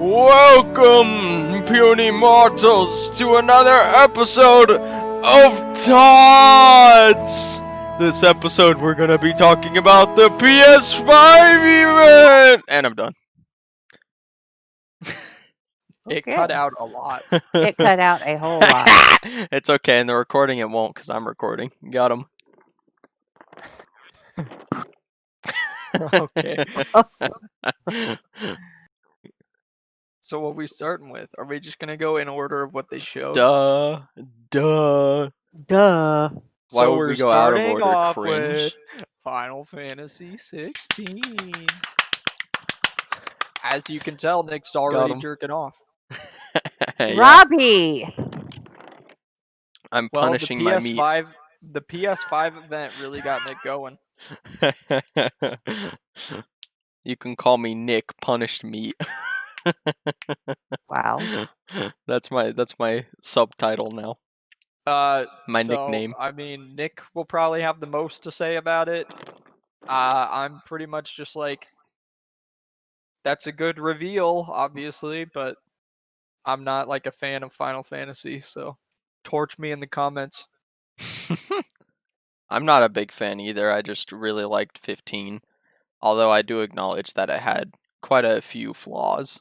Welcome, puny mortals, to another episode of Tots! This episode we're gonna be talking about the PS5 event! And I'm done. It cut out a lot. It cut out a whole lot. It's okay, in the recording it won't, because I'm recording. Got him. Okay. So what are we starting with? Are we just gonna go in order of what they showed? Duh. Duh. Why So would we're we go out of starting order? off Cringe. with Final Fantasy 16. As you can tell, Nick's already him. jerking off. Yeah. Robbie! I'm Well, punishing my meat. the PS5 event really got Nick going. You can call me Nick Punished Meat. Wow. That's my subtitle now. My nickname. I mean, Nick will probably have the most to say about it. I'm pretty much just like, that's a good reveal, obviously, but I'm not like a fan of Final Fantasy, so torch me in the comments. I'm not a big fan either. I just really liked 15. Although I do acknowledge that it had quite a few flaws.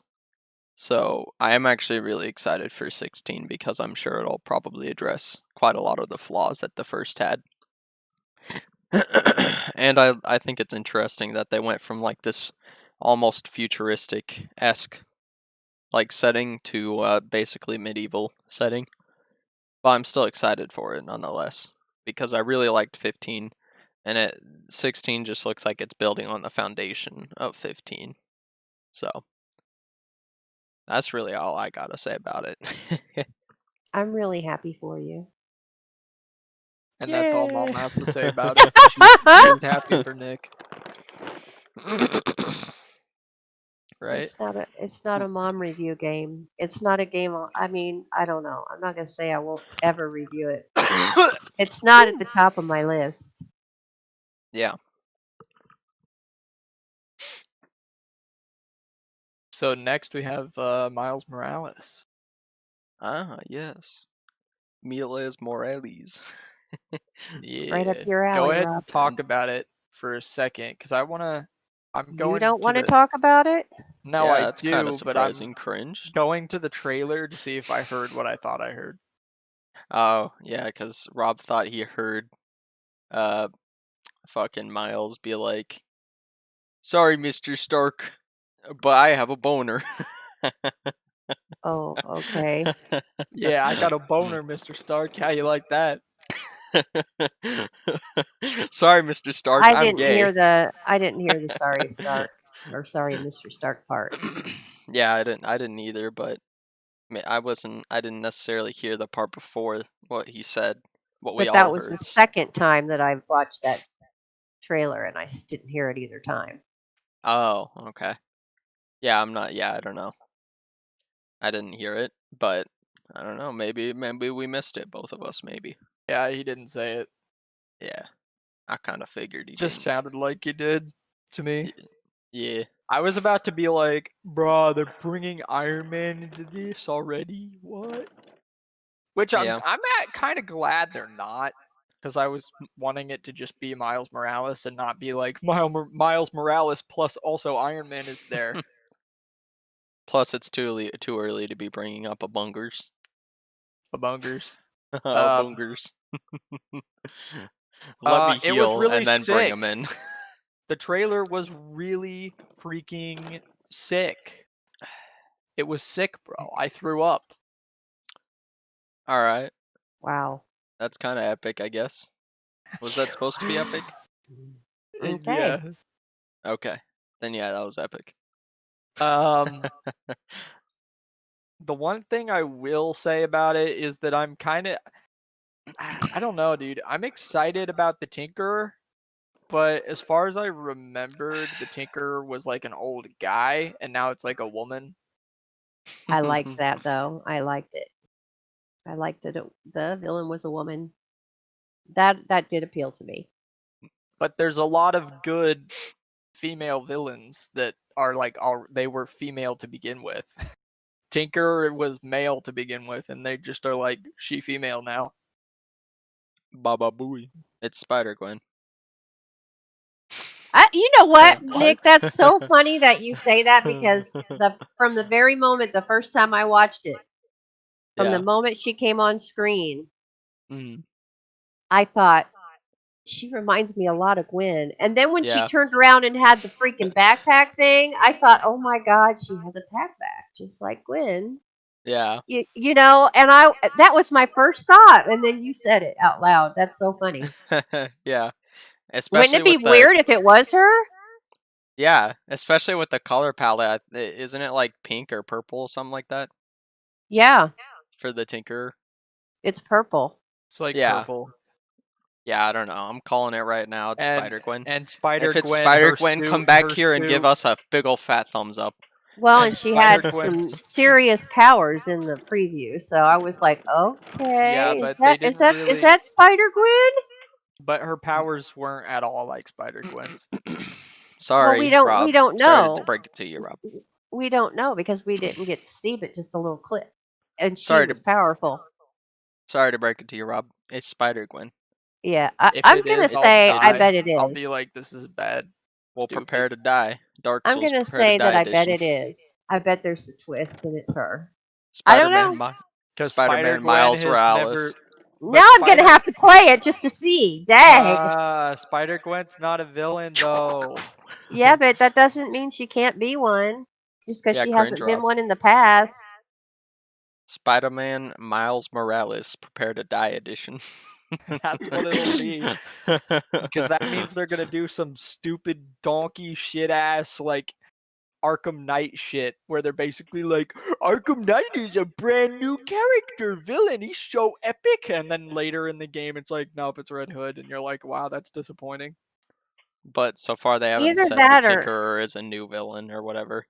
So I am actually really excited for 16 because I'm sure it'll probably address quite a lot of the flaws that the first had. And I think it's interesting that they went from like this almost futuristic-esque like setting to basically medieval setting. But I'm still excited for it nonetheless because I really liked 15 and 16 just looks like it's building on the foundation of 15. So that's really all I gotta say about it. I'm really happy for you. And that's all Mom Yay. has to say about it. She's happy for Nick. Right? It's not a mom review game. It's not a game. I mean, I don't know. I'm not gonna say I won't ever review it. It's not at the top of my list. Yeah. So next we have Miles Morales. Ah, yes. Miles Morales. Yeah. Right up your alley, Go ahead Rob. and talk about it for a second, because I'm going. You don't want to the... talk about it? No, Yeah, I that's do, kind of but I'm surprising. Cringe. going to the trailer to see if I heard what I thought I heard. Oh, yeah, because Rob thought he heard fucking Miles be like, "Sorry, Mr. Stark, but I have a boner." Oh, okay. Yeah, I got a boner, Mr. Stark. How you like that? Sorry, Mr. Stark, I I'm didn't gay. hear the sorry Stark or sorry Mr. Stark part. Yeah, I didn't either, but I didn't necessarily hear the part before what he said, what we But all that was heard. the second time that I've watched that trailer, and I didn't hear it either time. Oh, okay. Yeah, I don't know. I didn't hear it, but I don't know, maybe we missed it, both of us, maybe. Yeah, he didn't say it. Yeah, I kind of figured he Just didn't. sounded like you did to me. Yeah. I was about to be like, bruh, they're bringing Iron Man into this already? What? Which I'm kind of glad they're not, because I was wanting it to just be Miles Morales and not be like Miles Morales plus also Iron Man is there. Plus, it's too early to be bringing up a bungers. Bungers. Bungers. Let me It was heal really and then bring sick. them in. The trailer was really freaking sick. It was sick, bro. I threw up. All right, Wow. that's kind of epic, I guess. Was that supposed to be epic? Okay. Yeah. Okay, then yeah, that was epic. The one thing I will say about it is that I'm kind of, I don't know, dude. I'm excited about the Tinkerer, but as far as I remembered, the Tinkerer was like an old guy, and now it's like a woman. I liked that though. I liked it. I liked that the villain was a woman. That did appeal to me. But there's a lot of good female villains that are like they were female to begin with. Tinker was male to begin with, and they just are like she female now. Baba Booey. It's Spider-Gwen. You know what, What? Nick? That's so funny that you say that because from the very moment, the first time I watched it, from the moment she came on screen, I thought she reminds me a lot of Gwen. And then when she turned around and had the freaking backpack thing, I thought, oh my God, she has a backpack just like Gwen. Yeah. You know, and that was my first thought, and then you said it out loud. That's so funny. Yeah. Wouldn't it be weird if it was her? Yeah, especially with the color palette. Isn't it like pink or purple, something like that? Yeah. For the Tinkerer? It's purple. It's like purple. Yeah, I don't know. I'm calling it right now. It's Spider-Gwen. And Spider-Gwen. If it's Spider-Gwen, come back here and give us a big ol' fat thumbs up. Well, and she had some serious powers in the preview, so I was like, okay, yeah, but is that Spider-Gwen? But her powers weren't at all like Spider-Gwen's. Sorry, well, we don't know. Sorry to break it to you, Rob. We don't know because we didn't get to see but just a little clip. And she was powerful. Sorry to break it to you, Rob. It's Spider-Gwen. Yeah, I'm going to say I bet it is. I'll be like, this is bad. Well, prepare to die. Dark Souls. I'm going to say that I bet it is. I bet there's a twist and it's her. Spider-Man, I don't know. Spider-Man Miles Morales. Now I'm going to have to play it just to see. Dang. Spider-Gwen's not a villain, though. Yeah, but that doesn't mean she can't be one. Just because she hasn't been one in the past. Spider-Man Miles Morales, Prepare to Die edition. That's what it'll be. Because that means they're going to do some stupid donkey shit-ass, like, Arkham Knight shit, where they're basically like, Arkham Knight is a brand new character villain. He's so epic. And then later in the game, it's like, nope, it's Red Hood. And you're like, wow, that's disappointing. But so far, they haven't said the Tinkerer is a new villain or whatever.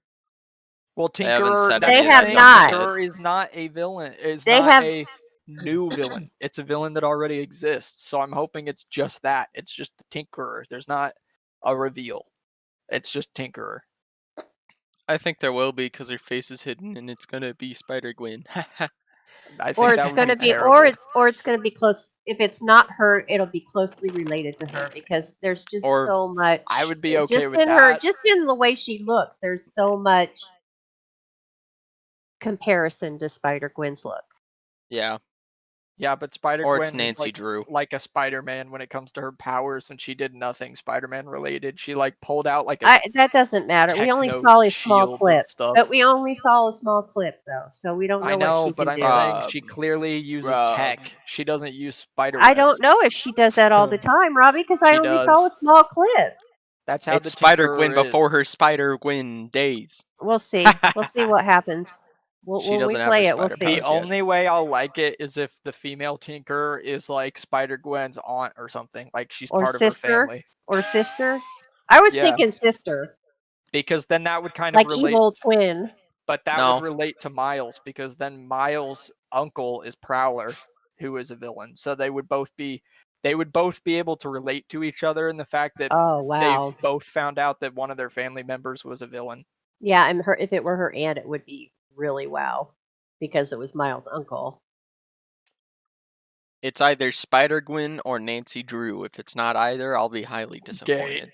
Well, Tinkerer, they have not. Tinkerer is not a villain. It's not a new villain. It's a villain that already exists. So I'm hoping it's just that. It's just the Tinkerer. There's not a reveal. It's just Tinkerer. I think there will be because her face is hidden and it's gonna be Spider-Gwen. Or it's gonna be, or it's gonna be close. If it's not her, it'll be closely related to her because there's just so much. I would be okay just with in that. her, just in the way she looks. There's so much comparison to Spider-Gwen's look. Yeah. Yeah, but Spider-Gwen it's Nancy Drew. Like a Spider-Man when it comes to her powers, and she did nothing Spider-Man related. She like pulled out like a that doesn't matter. We only saw a small clip, but we only saw a small clip though, so we don't know. I know, what she can do. Saying she clearly uses tech. She doesn't use Spider-Man. I don't know if she does that all the time, Robbie, because I only saw a small clip. That's how it's Spider-Gwen before her Spider-Gwen days. We'll see. We'll see what happens. When we play it, we'll see. The only way I'll like it is if the female Tinker is like Spider-Gwen's aunt or something. Like she's part of her family. Or sister. I was thinking sister. Because then that would kind of like relate. Evil twin. But that would relate to Miles because then Miles' uncle is Prowler, who is a villain. So they would both be able to relate to each other in the fact that they both found out that one of their family members was a villain. Yeah, and if it were her aunt, it would be really wow because it was Miles' uncle. It's either Spider-Gwen or Nancy Drew. If it's not either, I'll be highly disappointed.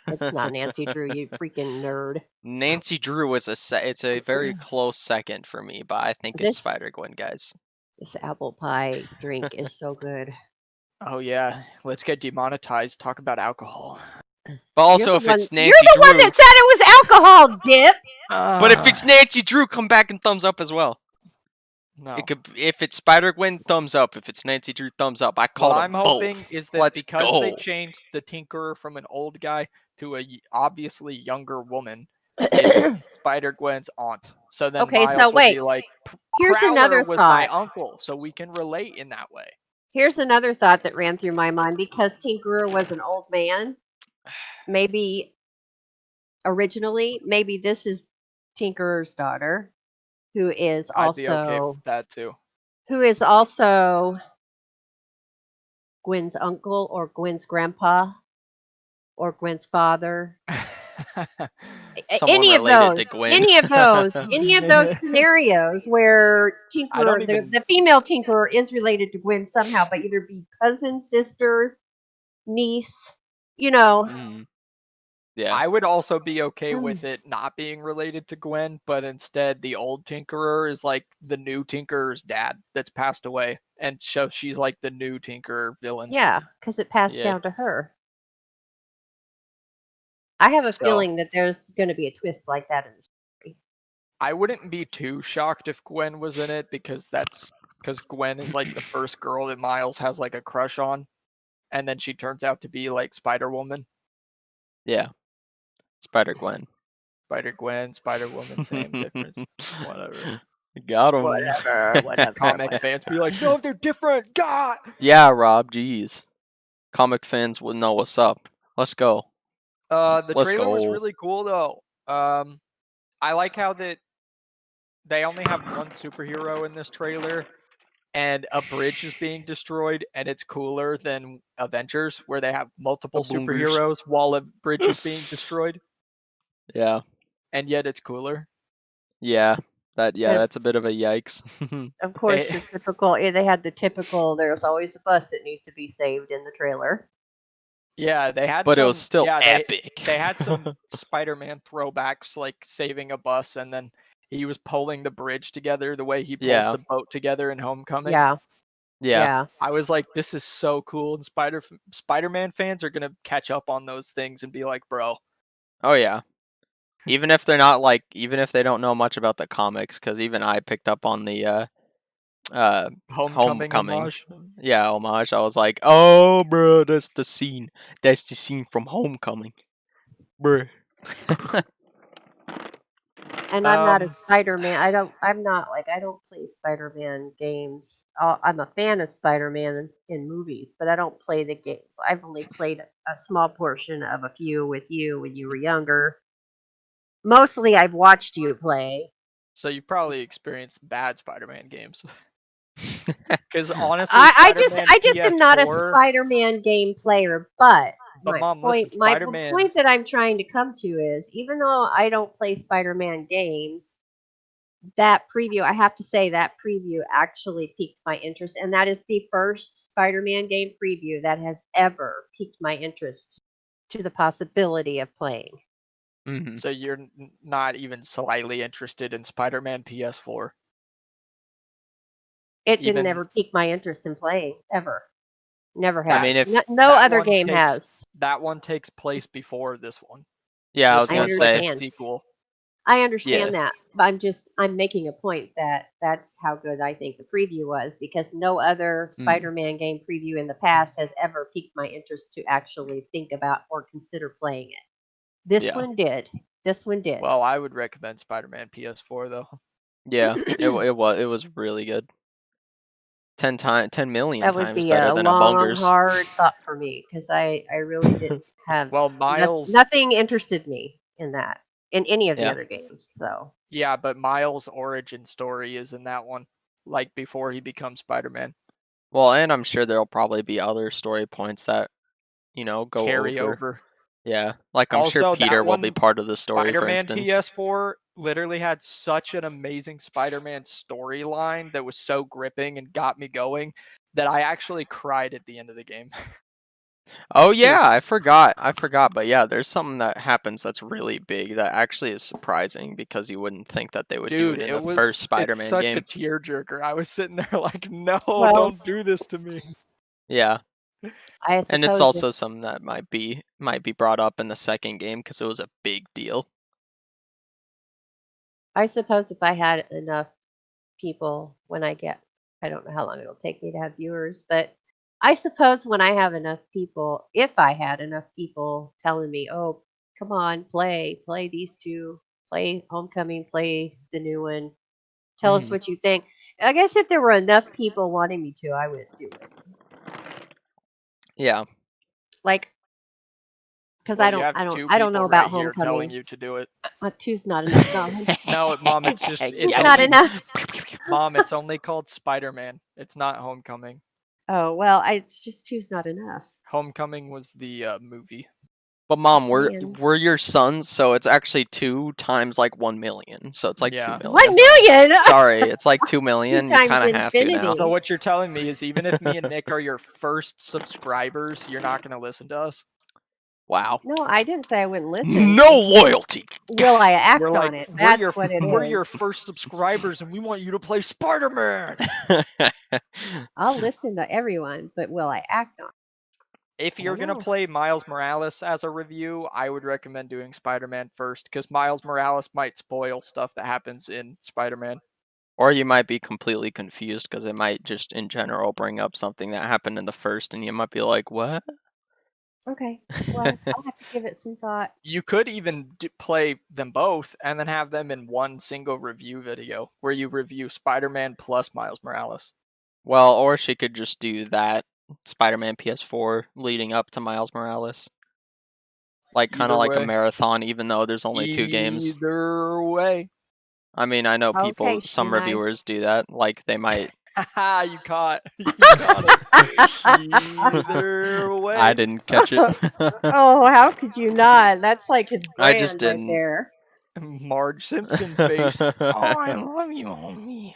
It's not Nancy Drew, you freaking nerd. Nancy Drew is it's a very close second for me, but I think it's Spider-Gwen, guys. This apple pie drink is so good. Oh yeah, let's get demonetized. Talk about alcohol. But also, if it's Nancy Drew... You're the one that said it was alcohol, Dip! But if it's Nancy Drew, come back and thumbs up as well. No. If it's Spider-Gwen, thumbs up. If it's Nancy Drew, thumbs up. I call them both. What I'm hoping is that because they changed the Tinkerer from an old guy to a obviously younger woman, it's Spider-Gwen's aunt. So then Miles will be like, here's another thought. My uncle, so we can relate in that way. Here's another thought that ran through my mind. Because Tinkerer was an old man, maybe this is Tinkerer's daughter, who is also... I'd be okay with that too. Who is also Gwen's uncle or Gwen's grandpa or Gwen's father. Someone related to Gwen. Any of those scenarios where Tinkerer, the female Tinkerer is related to Gwen somehow, but either be cousin, sister, niece, Yeah. I would also be okay with it not being related to Gwen, but instead the old Tinkerer is like the new Tinkerer's dad that's passed away, and so she's like the new Tinkerer villain. Yeah, because it passed down to her. I have a feeling that there's going to be a twist like that in the story. I wouldn't be too shocked if Gwen was in it, because Gwen is like the first girl that Miles has like a crush on, and then she turns out to be like Spider-Woman. Yeah. Spider-Gwen. Spider-Gwen, Spider-Woman, same difference. Whatever. Got him. Whatever. Comic fans be like, no, they're different. God. Yeah, Rob. Jeez. Comic fans will know what's up. Let's go. The trailer was really cool though. I like how that they only have one superhero in this trailer, and a bridge is being destroyed, and it's cooler than Avengers, where they have multiple superheroes while a bridge is being destroyed. Yeah. And yet it's cooler. Yeah. That's a bit of a yikes. Of course, the typical. They had the typical. There's always a bus that needs to be saved in the trailer. Yeah, they had. But it was still epic. They had some Spider-Man throwbacks, like saving a bus, and then he was pulling the bridge together the way he pulls the boat together in Homecoming. Yeah. I was like, this is so cool, and Spider-Man fans are gonna catch up on those things and be like, bro. Oh yeah. Even if they're not even if they don't know much about the comics, because even I picked up on the Homecoming. Homage. Yeah, homage. I was like, oh, bro, that's the scene. That's the scene from Homecoming, bro. And I'm not a Spider-Man. I don't play Spider-Man games. I'm a fan of Spider-Man in movies, but I don't play the games. I've only played a small portion of a few with you when you were younger. Mostly, I've watched you play. So you probably experienced bad Spider-Man games. Because honestly, I just am not a Spider-Man game player. But my point that I'm trying to come to is, even though I don't play Spider-Man games, that preview, I have to say, that preview actually piqued my interest, and that is the first Spider-Man game preview that has ever piqued my interest to the possibility of playing. Mm-hmm. So you're not even slightly interested in Spider-Man PS4? It didn't ever pique my interest in playing, ever. Never has. I mean, no other game has. That one takes place before this one. Yeah, I was going to say a sequel. I understand that, but I'm making a point that that's how good I think the preview was, because no other Spider-Man game preview in the past has ever piqued my interest to actually think about or consider playing it. This one did. Well, I would recommend Spider-Man PS4 though. Yeah, it was really good. 10 million that times would be better a than long, a Bungers. hard thought for me, because I really didn't have. Well, Miles, nothing interested me in that in any of the other games. So yeah, but Miles' origin story is in that one, like before he becomes Spider-Man. Well, and I'm sure there'll probably be other story points that go carry over. Yeah, like I'm sure Peter will be part of the story. Spider-Man for instance, PS4 literally had such an amazing Spider-Man storyline that was so gripping and got me going that I actually cried at the end of the game. Oh yeah, I forgot. But yeah, there's something that happens that's really big that actually is surprising, because you wouldn't think that they would do it in the first Spider-Man game. It's such a tearjerker. I was sitting there like, no, don't do this to me. Yeah. And it's also something that might be brought up in the second game, because it was a big deal. I suppose if I had enough people I don't know how long it'll take me to have viewers, but I suppose when I have enough people, if I had enough people telling me, oh, come on, play these two, play Homecoming, play the new one, tell us what you think. I guess if there were enough people wanting me to, I would do it. Yeah. Like, because I don't know about Homecoming. Telling you to do it. Two's not enough. No, Mom, it's just it's not enough. Mom, it's only called Spider-Man. It's not Homecoming. Oh well, it's just two's not enough. Homecoming was the movie. But Mom, we're your sons, so it's actually 2 times like 1 million. So it's like 2 million. 1 million? Sorry, it's like 2 million. You kind of have to now. So what you're telling me is even if me and Nick are your first subscribers, you're not going to listen to us? Wow. No, I didn't say I wouldn't listen. No loyalty. Will I act on it? That's what it is. We're your first subscribers, and we want you to play Spider-Man. I'll listen to everyone, but will I act on it? If you're going to play Miles Morales as a review, I would recommend doing Spider-Man first, because Miles Morales might spoil stuff that happens in Spider-Man. Or you might be completely confused, because it might just, in general, bring up something that happened in the first, and you might be like, what? Okay, well, I'll have to give it some thought. You could even play them both, and then have them in one single review video, where you review Spider-Man plus Miles Morales. Well, or she could just do that Spider-Man PS4 leading up to Miles Morales. Like, kind of like a marathon, even though there's only 2 games. Either way. I mean, I know people, some reviewers do that. Like, they might... Haha, you caught it. Either way. I didn't catch it. Oh, how could you not? That's like his brand I just didn't. right there. Marge Simpson face. Oh, I love you, homie.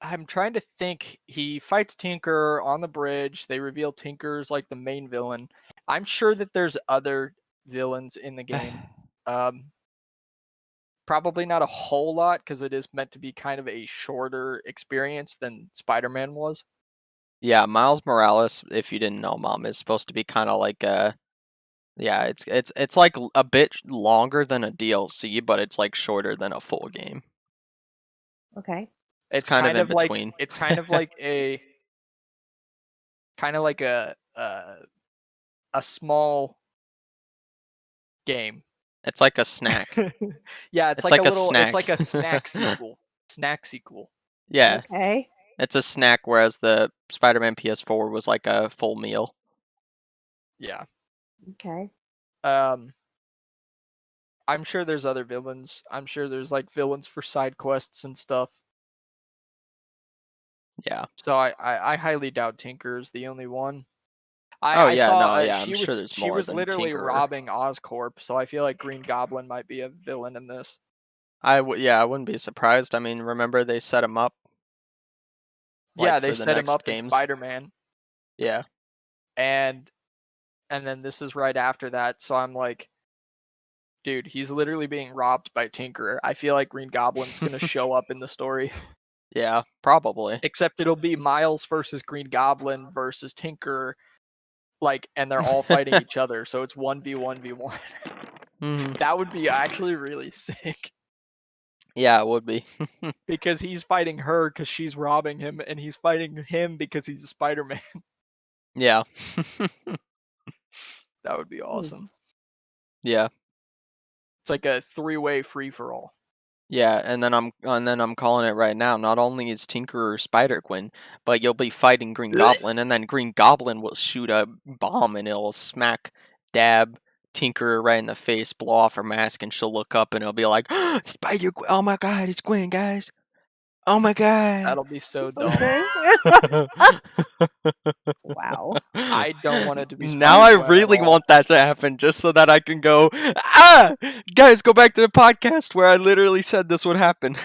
I'm trying to think. He fights Tinker on the bridge. They reveal Tinker's like the main villain. I'm sure that there's other villains in the game. Probably not a whole lot, because it is meant to be kind of a shorter experience than Spider-Man was. Yeah, Miles Morales, if you didn't know, Mom, is supposed to be kind of like a... Yeah, it's like a bit longer than a DLC, but it's like shorter than a full game. Okay. It's kind of in between. Like, it's kind of like a small game. It's like a snack. Yeah, it's like a little snack. It's like a snack sequel. Snack sequel. Yeah. Okay. It's a snack, whereas the Spider-Man PS4 was like a full meal. Yeah. Okay. I'm sure there's other villains. I'm sure there's like villains for side quests and stuff. Yeah. So I highly doubt Tinker's the only one. I'm sure there's more. She was than literally Tinker. robbing Oscorp, so I feel like Green Goblin might be a villain in this. I wouldn't be surprised. I mean, remember they set him up? Yeah, they set him up in Spider-Man. Yeah. And then this is right after that, so I'm like, dude, he's literally being robbed by Tinker. I feel like Green Goblin's gonna show up in the story. Yeah, probably. Except it'll be Miles versus Green Goblin versus Tinker, like, and they're all fighting each other, so it's 1v1v1. Mm-hmm. That would be actually really sick. Yeah, it would be. Because he's fighting her because she's robbing him, and he's fighting him because he's a Spider-Man. Yeah. That would be awesome. Yeah. It's like a 3-way free-for-all. Yeah, and then I'm calling it right now. Not only is Tinker Spider-Gwen, but you'll be fighting Green Goblin, and then Green Goblin will shoot a bomb and it'll dab Tinker right in the face, blow off her mask, and she'll look up and it'll be like, Spider-Gwen! Oh my god, it's Gwen, guys! Oh my god! That'll be so dumb. Wow. I don't want it to be Spider-Gwen. Now I really want that to happen, just so that I can go, guys, go back to the podcast where I literally said this would happen.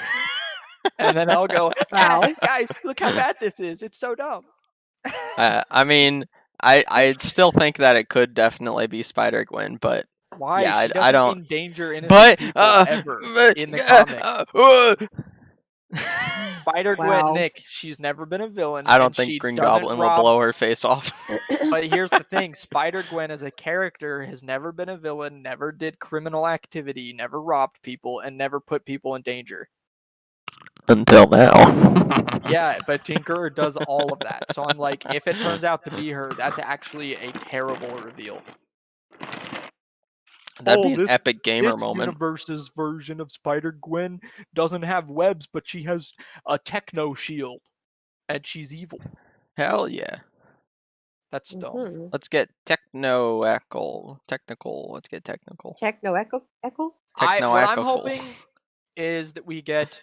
And then I'll go, wow, guys, look how bad this is. It's so dumb. I mean, I still think that it could definitely be Spider-Gwen, but why? Yeah, she doesn't I don't. endanger innocent people ever in the comics. Spider-Gwen, Wow. Nick, she's never been a villain. I don't think Green Goblin will blow her face off. But here's the thing, Spider-Gwen as a character has never been a villain, never did criminal activity, never robbed people, and never put people in danger. Until now. Yeah, but Tinker does all of that. So I'm like, if it turns out to be her, that's actually a terrible reveal. That'd be an epic gamer this moment. Universe's version of Spider-Gwen doesn't have webs, but she has a techno shield, and she's evil. Hell yeah. That's dumb. Mm-hmm. Let's get technical. Let's get technical. Techno echo? What I'm hoping is that we get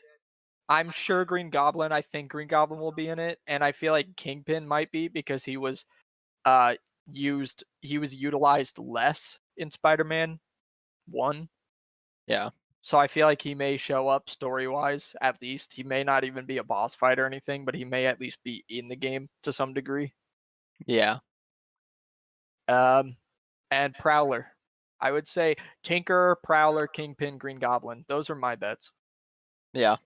I'm sure Green Goblin. I think Green Goblin will be in it, and I feel like Kingpin might be because he was utilized less in Spider-Man 1. Yeah. So I feel like he may show up story-wise, at least. He may not even be a boss fight or anything, but he may at least be in the game to some degree. Yeah. And Prowler. I would say Tinker, Prowler, Kingpin, Green Goblin. Those are my bets. Yeah.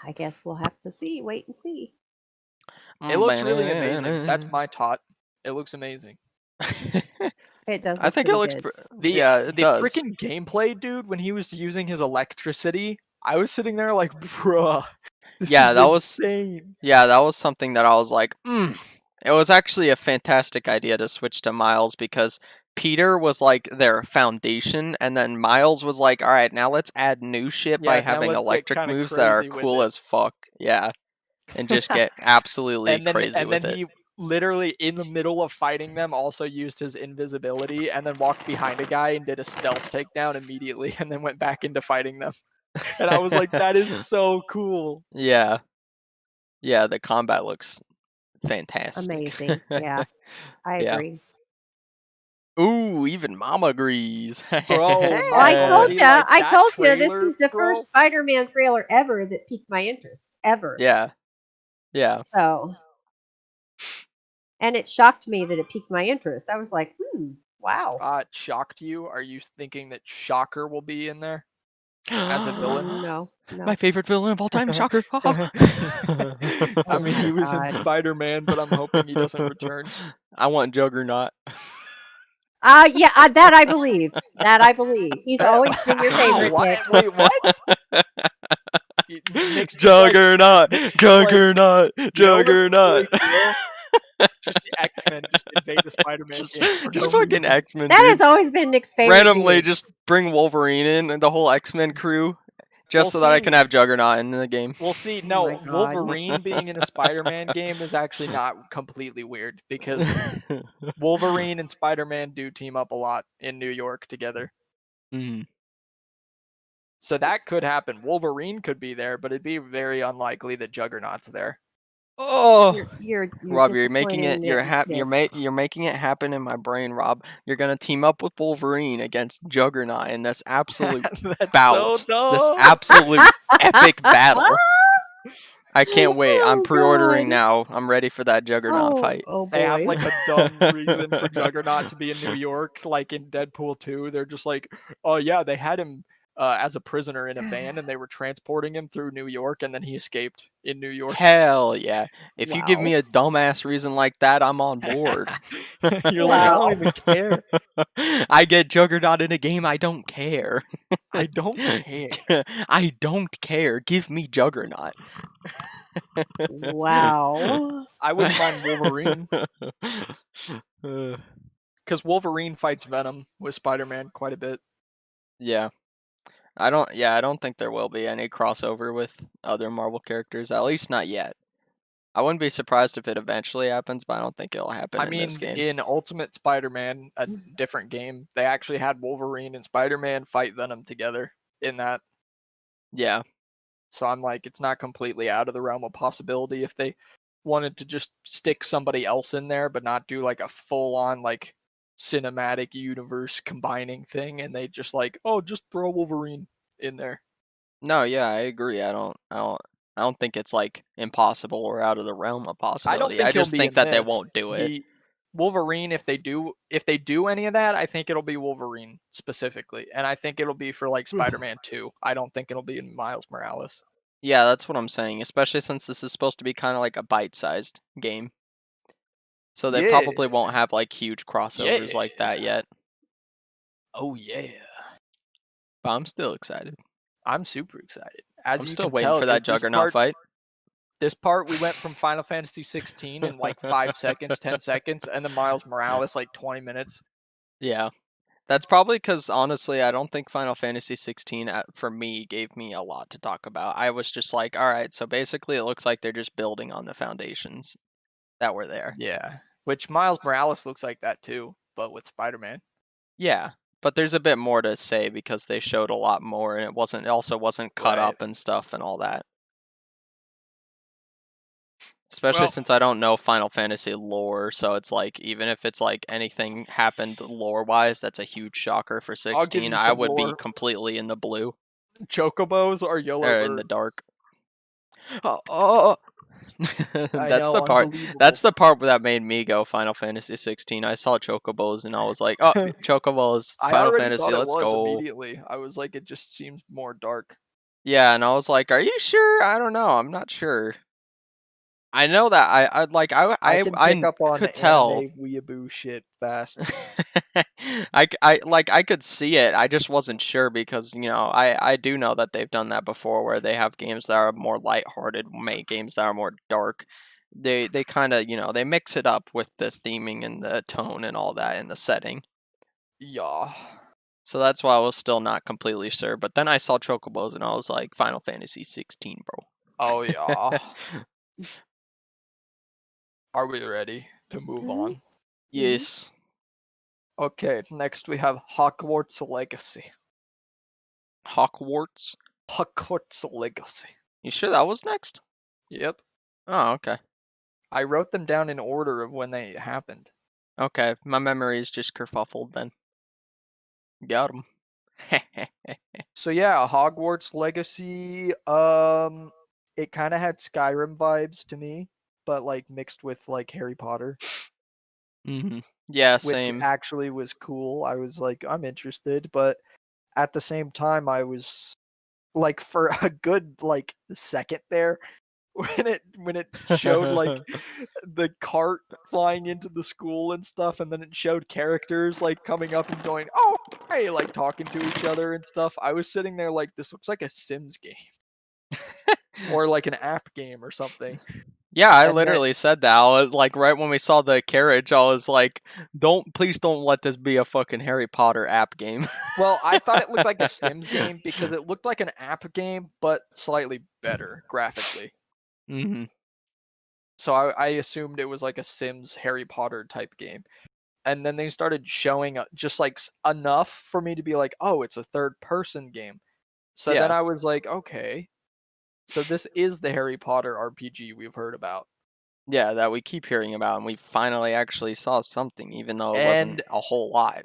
I guess we'll have to wait and see. It looks really amazing. That's my tot. It looks amazing. It does. I think it looks. Yeah, it does. The freaking gameplay, dude. When he was using his electricity, I was sitting there like, bruh. Yeah, that was insane. Yeah, that was something that I was like, It was actually a fantastic idea to switch to Miles because Peter was like their foundation, and then Miles was like, all right, now let's add new shit by having electric moves that are cool as fuck. Yeah. And just get absolutely crazy with it. And then he literally, in the middle of fighting them, also used his invisibility and then walked behind a guy and did a stealth takedown immediately and then went back into fighting them. And I was like, that is so cool. Yeah. Yeah, the combat looks fantastic. Amazing. Yeah. I agree. Ooh, even Mama agrees. Bro, I told you this is the first Spider-Man trailer ever that piqued my interest. Ever. Yeah. Yeah. So, and it shocked me that it piqued my interest. I was like, wow. It shocked you? Are you thinking that Shocker will be in there as a villain? No. My favorite villain of all time, Shocker. I mean, he was in Spider-Man, but I'm hoping he doesn't return. I want Juggernaut. Yeah, that I believe. That I believe. He's always been your favorite. Wait, what? Juggernaut, Juggernaut, Juggernaut. Just the X-Men, just invade the Spider-Man game. Just fucking X-Men. That has always been Nick's favorite. Randomly, just bring Wolverine in and the whole X-Men crew. Just so that I can have Juggernaut in the game. We'll see. No, Wolverine being in a Spider-Man game is actually not completely weird because Wolverine and Spider-Man do team up a lot in New York together. Mm-hmm. So that could happen. Wolverine could be there, but it'd be very unlikely that Juggernaut's there. Oh, you're Rob, you're making it. You're making it happen in my brain, Rob. You're gonna team up with Wolverine against Juggernaut in this absolute bout. So this absolute epic battle. I can't wait. I'm pre-ordering now. I'm ready for that Juggernaut fight. Oh boy. They have like a dumb reason for Juggernaut to be in New York, like in Deadpool 2. They're just like, oh yeah, they had him as a prisoner in a van, and they were transporting him through New York, and then he escaped in New York. Hell yeah! If you give me a dumbass reason like that, I'm on board. You're like, I don't even care. I get Juggernaut in a game. I don't care. I don't care. I don't care. Give me Juggernaut. Wow. I wouldn't mind Wolverine. Because Wolverine fights Venom with Spider-Man quite a bit. Yeah. I don't think there will be any crossover with other Marvel characters, at least not yet. I wouldn't be surprised if it eventually happens, but I don't think it'll happen in this game. In Ultimate Spider-Man, a different game, they actually had Wolverine and Spider-Man fight Venom together in that. Yeah. So I'm like, it's not completely out of the realm of possibility if they wanted to just stick somebody else in there, but not do like a full-on like cinematic universe combining thing, and they just like, oh, just throw Wolverine in there. No, yeah, I agree. I don't think it's like impossible or out of the realm of possibility. I just think that they won't do it. Wolverine, if they do any of that, I think it'll be Wolverine specifically, and I think it'll be for like Spider-Man 2. I don't think it'll be in Miles Morales. Yeah, that's what I'm saying, especially since this is supposed to be kind of like a bite-sized game. So they probably won't have like huge crossovers like that yet. Oh yeah. But I'm still excited. I'm super excited. I'm still waiting for that Juggernaut fight. This part, we went from Final Fantasy 16 in like 5 seconds, 10 seconds, and then Miles Morales like 20 minutes. Yeah. That's probably because, honestly, I don't think Final Fantasy 16, for me, gave me a lot to talk about. I was just like, alright, so basically it looks like they're just building on the foundations that were there. Yeah. Which Miles Morales looks like that too, but with Spider-Man. Yeah. But there's a bit more to say because they showed a lot more, and it also wasn't cut up and stuff and all that. Especially since I don't know Final Fantasy lore, so it's like, even if it's like anything happened lore-wise, that's a huge shocker for 16. I would be completely in the blue. Chocobos are yellow or in the dark. Oh. That's the part. That's the part that made me go Final Fantasy 16. I saw Chocobos and I was like, "Oh, Chocobos! Final Fantasy, let's go!" Immediately, I was like, it just seems more dark. Yeah, and I was like, "Are you sure?" I don't know. I'm not sure. I know that I can pick up on could tell anime weeaboo shit fast. I could see it. I just wasn't sure because, I do know that they've done that before where they have games that are more lighthearted, games that are more dark. They kind of, they mix it up with the theming and the tone and all that in the setting. Yeah. So that's why I was still not completely sure. But then I saw Chocobos and I was like, Final Fantasy 16, bro. Oh yeah. Are we ready to move on? Yes. Okay, next we have Hogwarts Legacy. Hogwarts Legacy. You sure that was next? Yep. Oh, okay. I wrote them down in order of when they happened. Okay, my memory is just kerfuffled then. Got him. So yeah, Hogwarts Legacy, it kind of had Skyrim vibes to me, but like mixed with like Harry Potter. Yeah, same. Which actually was cool. I was like, I'm interested, but at the same time, I was like, for a good like second there, when it showed like the cart flying into the school and stuff, and then it showed characters like coming up and going, "Oh, hey," like talking to each other and stuff. I was sitting there like, this looks like a Sims game. Or like an app game or something. Yeah, I literally said that. I was like, right when we saw the carriage, I was like, please don't let this be a fucking Harry Potter app game. Well, I thought it looked like a Sims game because it looked like an app game, but slightly better graphically. So I assumed it was like a Sims Harry Potter type game. And then they started showing just like enough for me to be like, oh, it's a third person game. So then I was like, okay. So this is the Harry Potter RPG we've heard about. Yeah, that we keep hearing about, and we finally actually saw something, even though it wasn't a whole lot.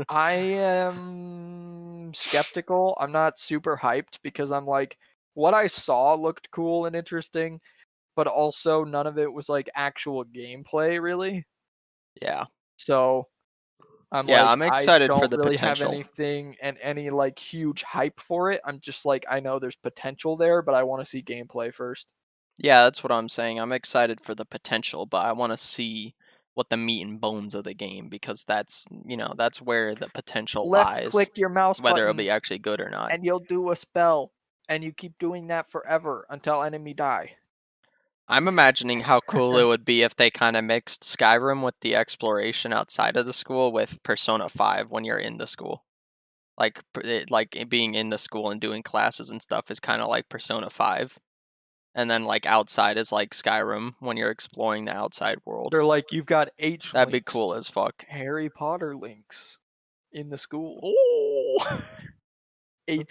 I am skeptical. I'm not super hyped because I'm like, what I saw looked cool and interesting, but also none of it was like actual gameplay, really. Yeah. So I'm excited for the really potential. Have anything and any like huge hype for it. I'm just like, I know there's potential there, but I want to see gameplay first. Yeah, that's what I'm saying. I'm excited for the potential, but I want to see what the meat and bones of the game, because that's where the potential lies. Click your mouse whether button it'll be actually good or not. and you'll do a spell, and you keep doing that forever until enemy die. I'm imagining how cool it would be if they kind of mixed Skyrim with the exploration outside of the school with Persona 5 when you're in the school. Like being in the school and doing classes and stuff is kind of like Persona 5. And then like outside is like Skyrim when you're exploring the outside world. They're like, you've got H. That'd be cool as fuck. Harry Potter links in the school. Oh. H.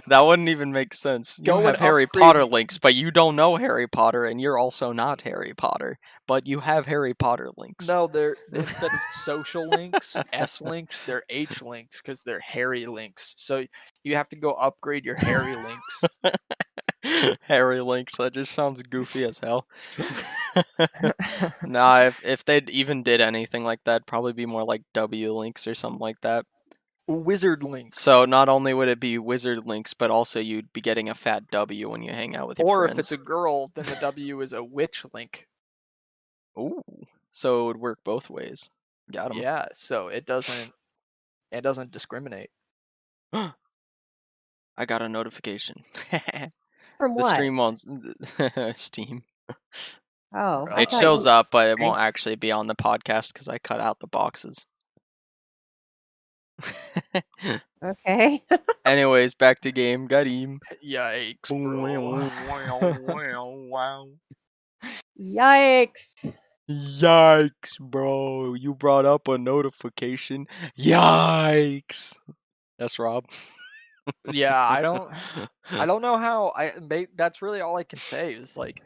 That wouldn't even make sense. You have Harry Potter links, but you don't know Harry Potter, and you're also not Harry Potter, but you have Harry Potter links. No, they're instead of social links, S links, they're H links because they're Harry links. So you have to go upgrade your Harry links. Harry links, that just sounds goofy as hell. Nah, if they even did anything like that, it'd probably be more like W links or something like that. Wizard links. So not only would it be wizard links, but also you'd be getting a fat W when you hang out with your friends. Or if it's a girl, then the W is a witch link. Ooh, so it would work both ways. Got him. Yeah, so it doesn't discriminate. I got a notification. From what? The stream on Steam. Oh, it shows up, but it won't actually be on the podcast because I cut out the boxes. Okay. Anyways, back to game. Got him. Yikes, bro. Yikes. Yikes, bro! You brought up a notification. Yikes! That's Rob. Yeah, I don't know how. That's really all I can say is like,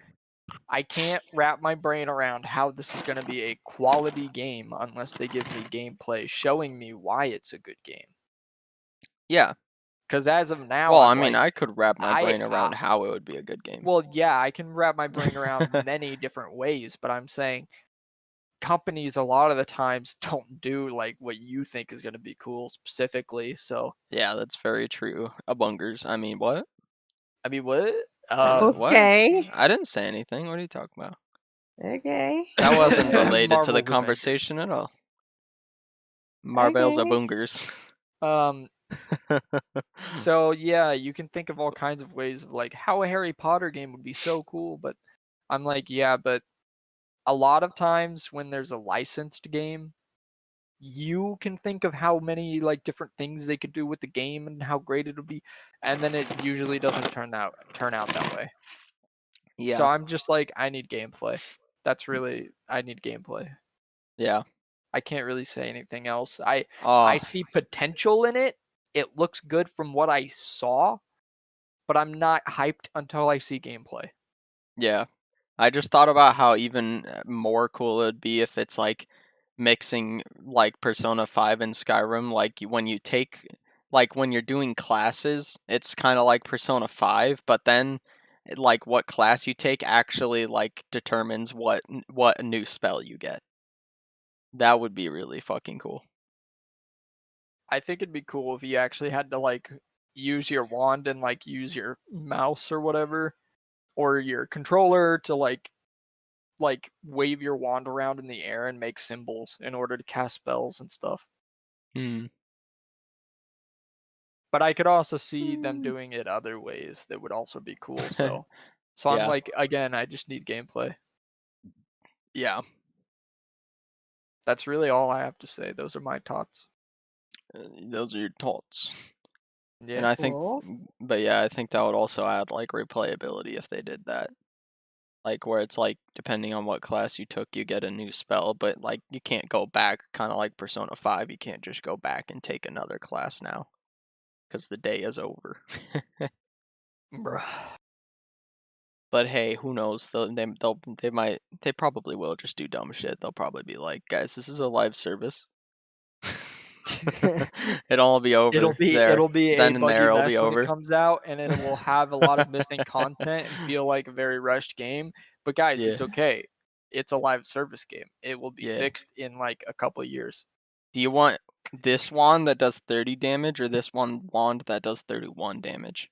I can't wrap my brain around how this is going to be a quality game unless they give me gameplay showing me why it's a good game. Yeah. Because as of now, Well, I'm I mean, like, I could wrap my brain around how it would be a good game. well, yeah, I can wrap my brain around many different ways, but I'm saying companies a lot of the times don't do like what you think is going to be cool specifically. So yeah, that's very true. Abungers. I mean, what? I mean, what? Okay. What? I didn't say anything. What are you talking about? Okay. That wasn't related to the Marvel's Avengers. conversation at all. Marvel's Okay. Abungers. So yeah, you can think of all kinds of ways of like how a Harry Potter game would be so cool, but I'm like, yeah, but a lot of times when there's a licensed game, you can think of how many like different things they could do with the game and how great it'll be, and then it usually doesn't turn out that way. Yeah. So I'm just like, I need gameplay. I need gameplay. Yeah. I can't really say anything else. I see potential in it. It looks good from what I saw, but I'm not hyped until I see gameplay. Yeah. I just thought about how even more cool it would be if it's like mixing like Persona 5 and Skyrim. Like when you take, like when you're doing classes, it's kind of like Persona 5, but then like what class you take actually like determines what new spell you get. That would be really fucking cool. I think it'd be cool if you actually had to like use your wand and like use your mouse or whatever, or your controller to like wave your wand around in the air and make symbols in order to cast spells and stuff. But I could also see them doing it other ways that would also be cool. So Yeah. I'm like, again, I just need gameplay. Yeah. That's really all I have to say. Those are my thoughts. Those are your thoughts. Yeah. And I think, Cool. but yeah, I think that would also add like replayability if they did that. Like where it's like depending on what class you took, you get a new spell, but like you can't go back. Kind of like Persona 5, you can't just go back and take another class now, because the day is over. Bruh. But hey, who knows? They probably will just do dumb shit. They'll probably be like, guys, this is a live service. It'll all be over. It'll be then a and buggy there it'll mess be when over. it comes out, and it will have a lot of missing content and feel like a very rushed game. But guys, it's okay. It's a live service game. It will be fixed in like a couple of years. Do you want this wand that does 30 damage or this one wand that does 31 damage?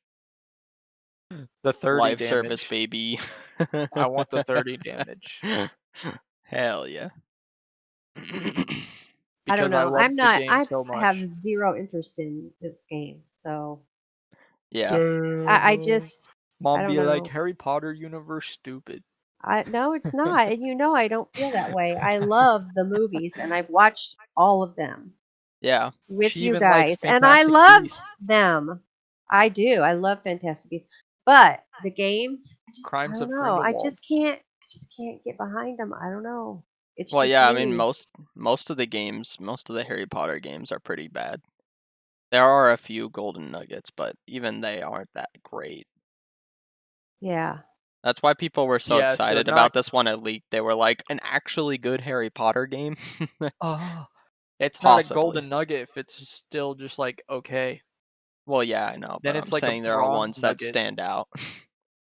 The 30 live damage. service, baby. I want the 30 damage. Hell yeah. I don't know. I'm not. I so much. have zero interest in this game, so yeah. I just. Mom I be don't like, know. Harry Potter universe stupid. No, it's not, and I don't feel that way. I love the movies, and I've watched all of them. Yeah. With She you even guys, likes and I Fantastic loved Beasts. them. I do. I love Fantastic Beasts, but the games, Crimes I of don't know. I Grindelwald. just can't get behind them. I don't know. It's Well, just yeah. me. I mean, most of the games, most of the Harry Potter games are pretty bad. There are a few golden nuggets, but even they aren't that great. Yeah. That's why people were so excited about this one at leaked. They were like, an actually good Harry Potter game? It's not a golden nugget if it's still just like, okay. Well, yeah, I know, Then but it's I'm like saying there are ones that stand out.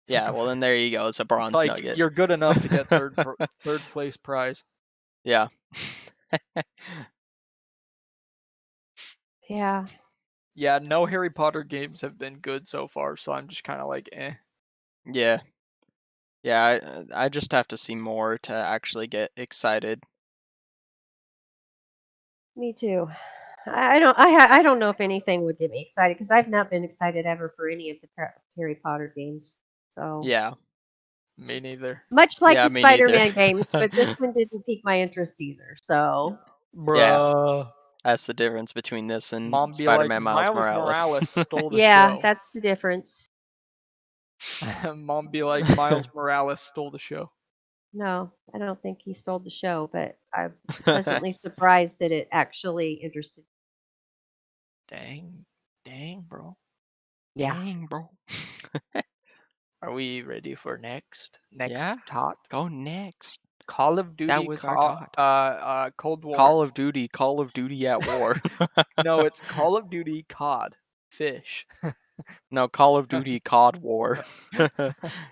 Yeah, well then there you go. It's a bronze it's like, nugget. You're good enough to get third place prize. Yeah. Yeah. Yeah, no Harry Potter games have been good so far, so I'm just kind of like, eh. Yeah. Yeah, I just have to see more to actually get excited. Me too. I don't know if anything would get me excited because I've not been excited ever for any of the Harry Potter games. So yeah, me neither. Much like the Spider-Man games, but this one didn't pique my interest either. So bruh. Yeah. That's the difference between this and Mom Spider-Man be like, Miles Morales. stole the yeah, show. that's the difference. Mom be like, Miles Morales stole the show. No, I don't think he stole the show, but I'm pleasantly surprised that it actually interested. Dang, bro. Yeah. Dang, bro. Are we ready for next? Yeah. Tot? Go next. Call of Duty. That was our tot. Cold War. Call of Duty at War. No, it's Call of Duty COD. Fish. No, Call of Duty COD War.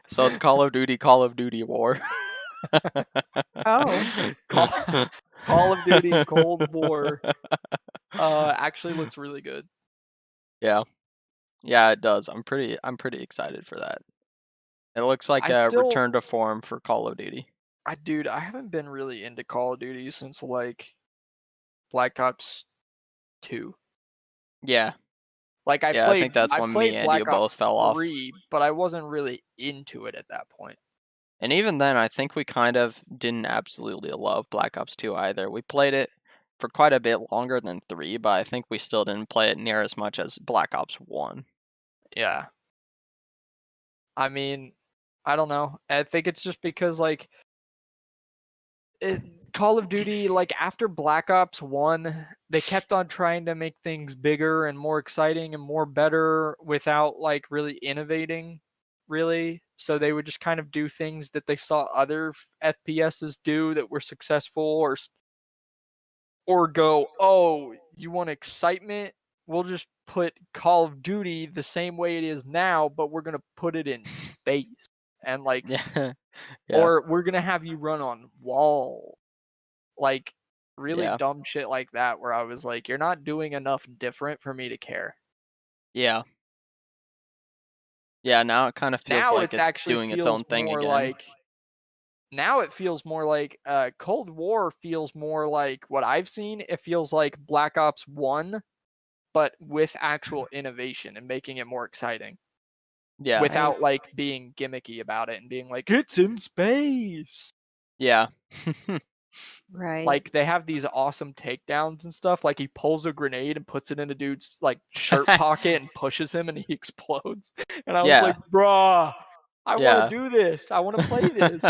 So it's Call of Duty War. Oh. Call of Duty Cold War. Actually looks really good. Yeah. Yeah, it does. I'm pretty excited for that. It looks like a return to form for Call of Duty. Dude, I haven't been really into Call of Duty since like Black Ops 2. Yeah. Like I think that's when me and Black you both Ops fell off. 3, but I wasn't really into it at that point. And even then, I think we kind of didn't absolutely love Black Ops 2 either. We played it for quite a bit longer than 3, but I think we still didn't play it near as much as Black Ops 1. Yeah. I mean, I don't know. I think it's just because like Call of Duty, like after Black Ops 1, they kept on trying to make things bigger and more exciting and more better without like really innovating, really. So they would just kind of do things that they saw other FPSs do that were successful, or go, "Oh, you want excitement? We'll just put Call of Duty the same way it is now, but we're going to put it in space." And like Yeah. or we're going to have you run on wall. Like really dumb shit like that where I was like, you're not doing enough different for me to care. Yeah. Yeah, now it kind of feels Now like it's it's actually doing its feels own thing more again. like now it feels more like Cold War feels more like what I've seen. It feels like Black Ops 1, but with actual innovation and making it more exciting. Yeah. Without like being gimmicky about it and being like, it's in space. Yeah. Right. Like they have these awesome takedowns and stuff. Like he pulls a grenade and puts it in a dude's like shirt pocket and pushes him and he explodes. And I was like, bruh, I want to do this. I want to play this.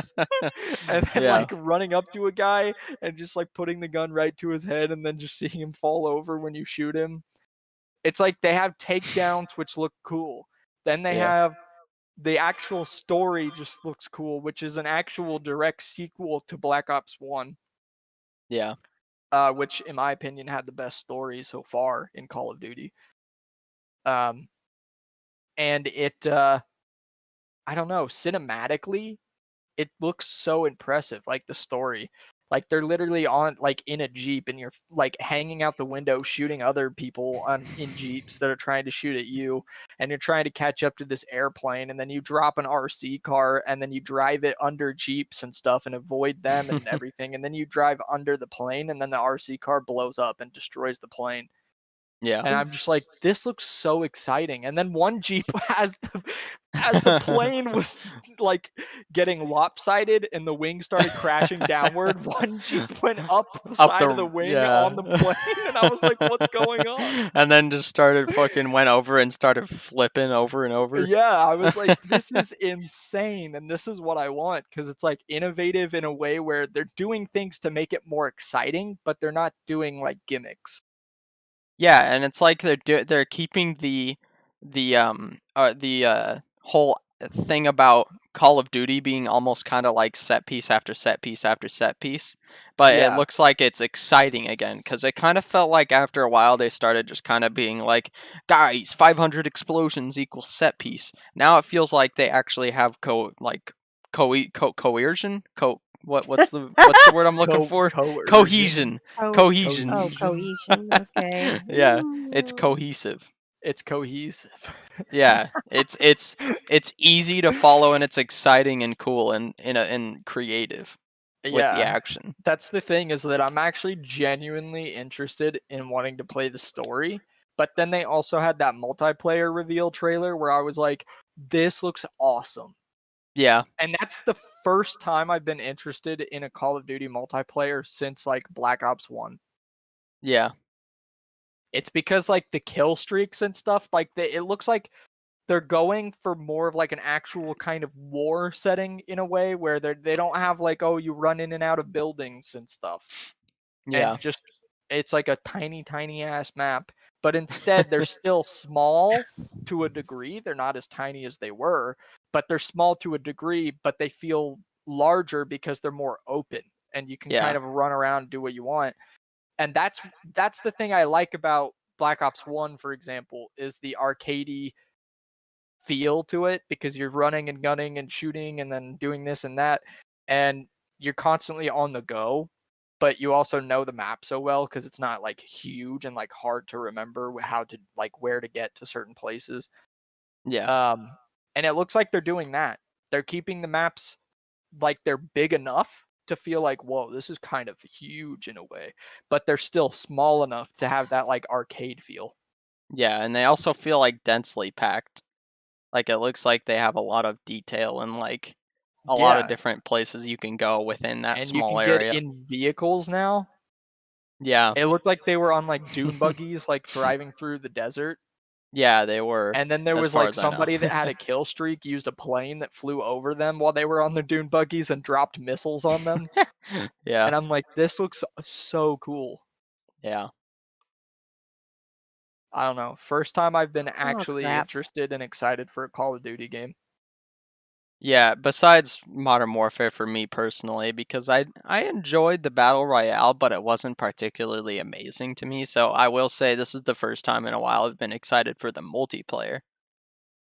And then like running up to a guy and just like putting the gun right to his head and then just seeing him fall over when you shoot him. It's like they have takedowns which look cool. Then they have the actual story just looks cool, which is an actual direct sequel to Black Ops 1. Yeah. Which in my opinion had the best story so far in Call of Duty. And it I don't know, cinematically it looks so impressive, like the story. Like they're literally on like in a Jeep and you're like hanging out the window shooting other people in Jeeps that are trying to shoot at you, and you're trying to catch up to this airplane, and then you drop an RC car and then you drive it under Jeeps and stuff and avoid them and everything, and then you drive under the plane and then the RC car blows up and destroys the plane. Yeah. And I'm just like, this looks so exciting. And then one Jeep as the plane was like getting lopsided and the wing started crashing downward, one Jeep went up the side of the wing on the plane, and I was like, what's going on? And then just started went over and started flipping over and over. Yeah, I was like, this is insane, and this is what I want, because it's like innovative in a way where they're doing things to make it more exciting, but they're not doing like gimmicks. Yeah, and it's like they're keeping the whole thing about Call of Duty being almost kind of like set piece after set piece after set piece, but it looks like it's exciting again, because it kind of felt like after a while they started just kind of being like, guys, 500 explosions equals set piece. Now it feels like they actually have coercion. What's the word I'm looking for? Cohesion. Cohesion. Oh, cohesion. Okay. Yeah, it's cohesive. It's cohesive. Yeah, it's easy to follow, and it's exciting and cool and creative with the action. That's the thing, is that I'm actually genuinely interested in wanting to play the story. But then they also had that multiplayer reveal trailer where I was like, this looks awesome. Yeah. And that's the first time I've been interested in a Call of Duty multiplayer since like Black Ops 1. Yeah. It's because like the kill streaks and stuff, like it looks like they're going for more of like an actual kind of war setting in a way where they don't have like, oh, you run in and out of buildings and stuff. Yeah. And just it's like a tiny ass map, but instead they're still small to a degree. They're not as tiny as they were, but they're small to a degree, but they feel larger because they're more open and you can kind of run around and do what you want. And that's the thing I like about Black Ops 1, for example, is the arcadey feel to it, because you're running and gunning and shooting and then doing this and that, and you're constantly on the go, but you also know the map so well because it's not like huge and like hard to remember how to like where to get to certain places. Yeah. And it looks like they're doing that. They're keeping the maps like they're big enough to feel like, whoa, this is kind of huge in a way, but they're still small enough to have that like arcade feel. Yeah, and they also feel like densely packed. Like it looks like they have a lot of detail and like a lot of different places you can go within that and small you can area. get in vehicles now. Yeah. It looked like they were on like dune buggies, like driving through the desert. Yeah, they were. And then there was like somebody that had a kill streak, used a plane that flew over them while they were on their dune buggies and dropped missiles on them. Yeah. And I'm like, this looks so cool. Yeah. I don't know. First time I've been actually interested and excited for a Call of Duty game. Yeah, besides Modern Warfare for me personally, because I enjoyed the Battle Royale, but it wasn't particularly amazing to me, so I will say this is the first time in a while I've been excited for the multiplayer.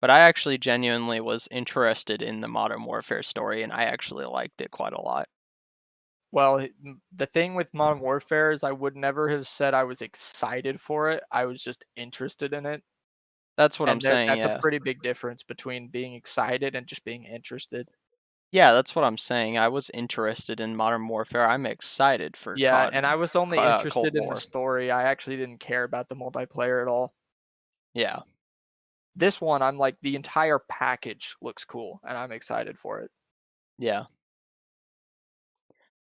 But I actually genuinely was interested in the Modern Warfare story, and I actually liked it quite a lot. Well, the thing with Modern Warfare is I would never have said I was excited for it. I was just interested in it. That's what I'm saying, that's yeah. a pretty big difference between being excited and just being interested. Yeah, that's what I'm saying. I was interested in Modern Warfare. I'm excited for Yeah, and I was only Cold interested in the War. story. I actually didn't care about the multiplayer at all. Yeah. This one, I'm like, the entire package looks cool, and I'm excited for it. Yeah.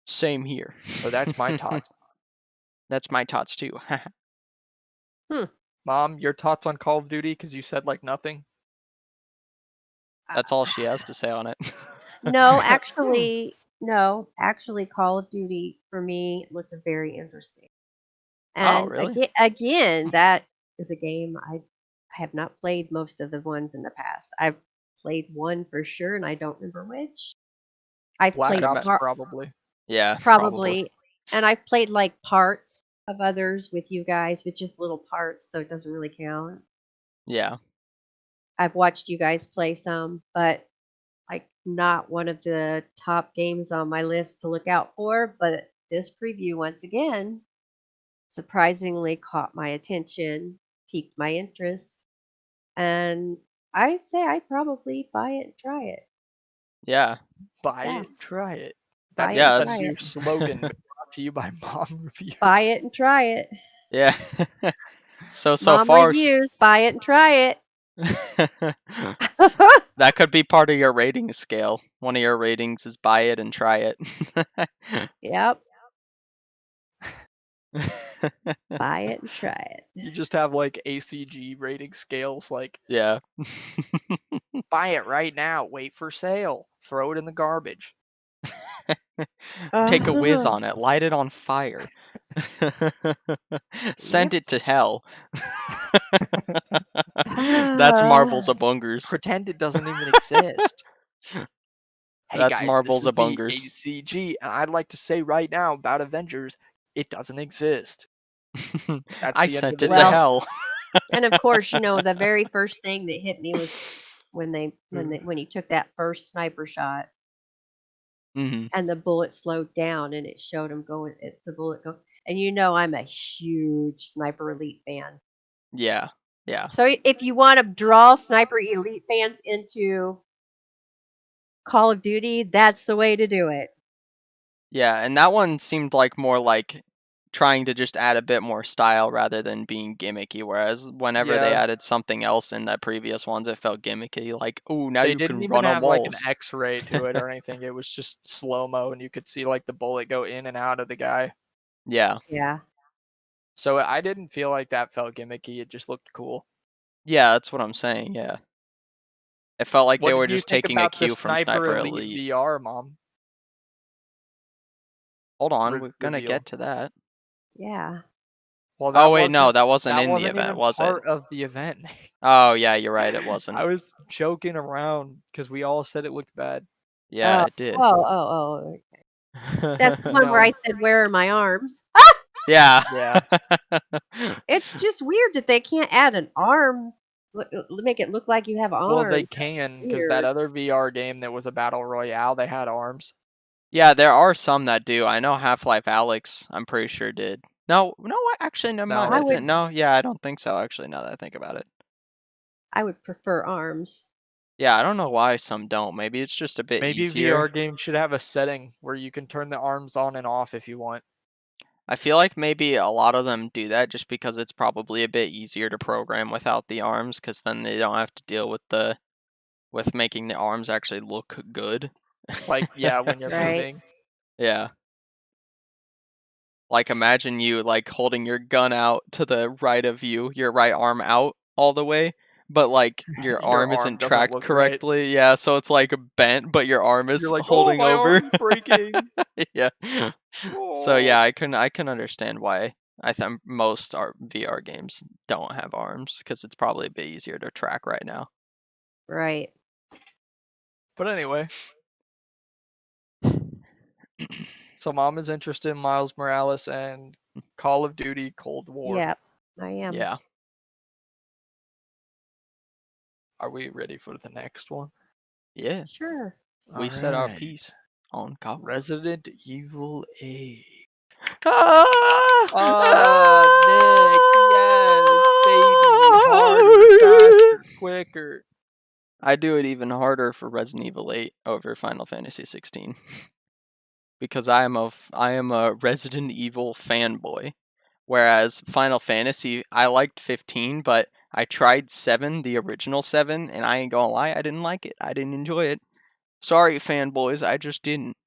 Same here. So that's my tots. That's my tots too. Mom, your tots on Call of Duty, because you said like nothing? That's all she has to say on it. No, actually, Call of Duty for me looked very interesting. And really? again, that is a game I have not played most of the ones in the past. I've played one for sure, and I don't remember which. I've Black played Ops, probably. Yeah, probably, and I've played like parts of others with you guys, with just little parts, so it doesn't really count. Yeah. I've watched you guys play some, but like not one of the top games on my list to look out for. But this preview, once again, surprisingly caught my attention, piqued my interest, and I say I'd probably buy it and try it. Yeah. Buy it, try it. Buy That's it and a try new it. slogan brought to you by Mom Reviews. Buy it and try it. Yeah. so Mom far Reviews, buy it and try it. That could be part of your rating scale. One of your ratings is buy it and try it. Yep. Buy it and try it. You just have like ACG rating scales, like, yeah. buy it right now, wait for sale, throw it in the garbage. Take a whiz on it, light it on fire. Send it to hell. That's Marbles of Bungers. Pretend it doesn't even exist. Hey That's guys, Marbles this of is the Bungers. ACG, and I'd like to say right now about Avengers, it doesn't exist. I sent it to hell. And of course, the very first thing that hit me was when he took that first sniper shot, and the bullet slowed down, and it showed him going. The bullet go, and I'm a huge Sniper Elite fan. Yeah, yeah. So if you want to draw Sniper Elite fans into Call of Duty, that's the way to do it. Yeah, and that one seemed like more like trying to just add a bit more style rather than being gimmicky, whereas whenever they added something else in the previous ones, it felt gimmicky, like, oh, now you can run on walls. They didn't even have like an X-ray to it or anything. It was just slow-mo, and you could see like the bullet go in and out of the guy. Yeah. Yeah. So I didn't feel like that felt gimmicky. It just looked cool. Yeah, that's what I'm saying, yeah. It felt like What they were did you just think taking a about the cue from Sniper Sniper Elite. VR, Mom? Hold on, we're gonna Reveal. get to that. Yeah. Well, Oh wait, no, that wasn't in the wasn't event, even was it? part of the event. Oh yeah, you're right, it wasn't. I was joking around because we all said it looked bad. Yeah, it did. Oh. Okay. That's the one where I said, "Where are my arms?" Yeah. Yeah. It's just weird that they can't add an arm, make it look like you have arms. Well, they That's can because weird. that other VR game that was a battle royale, they had arms. Yeah, there are some that do. I know Half-Life Alyx, I'm pretty sure did. No, actually, never mind. No. I don't think so. Actually, now that I think about it. I would prefer arms. Yeah, I don't know why some don't. Maybe it's just a bit Maybe easier. VR games should have a setting where you can turn the arms on and off if you want. I feel like maybe a lot of them do that just because it's probably a bit easier to program without the arms, because then they don't have to deal with making the arms actually look good. Like, yeah, when you're Right. moving. Yeah. Like, imagine you, like, holding your gun out to the right of you, your right arm out all the way, but, like, your arm isn't doesn't tracked look right. correctly. Yeah, so it's, like, bent, but your arm is You're like, holding oh, my over. arm's breaking. Yeah. So, Oh. yeah, I can understand why I think most VR games don't have arms, because it's probably a bit easier to track right now. Right. But anyway. So Mom is interested in Miles Morales and Call of Duty Cold War. Yep, I am. Yeah. Are we ready for the next one? Yeah. Sure. We said our piece on Call. Resident Evil 8. Ah! Oh, Nick, yes, baby, harder, faster, quicker. I do it even harder for Resident Evil 8 over Final Fantasy 16. Because I am a Resident Evil fanboy. Whereas Final Fantasy, I liked 15, but I tried 7, the original 7, and I ain't gonna lie, I didn't like it. I didn't enjoy it. Sorry, fanboys, I just didn't.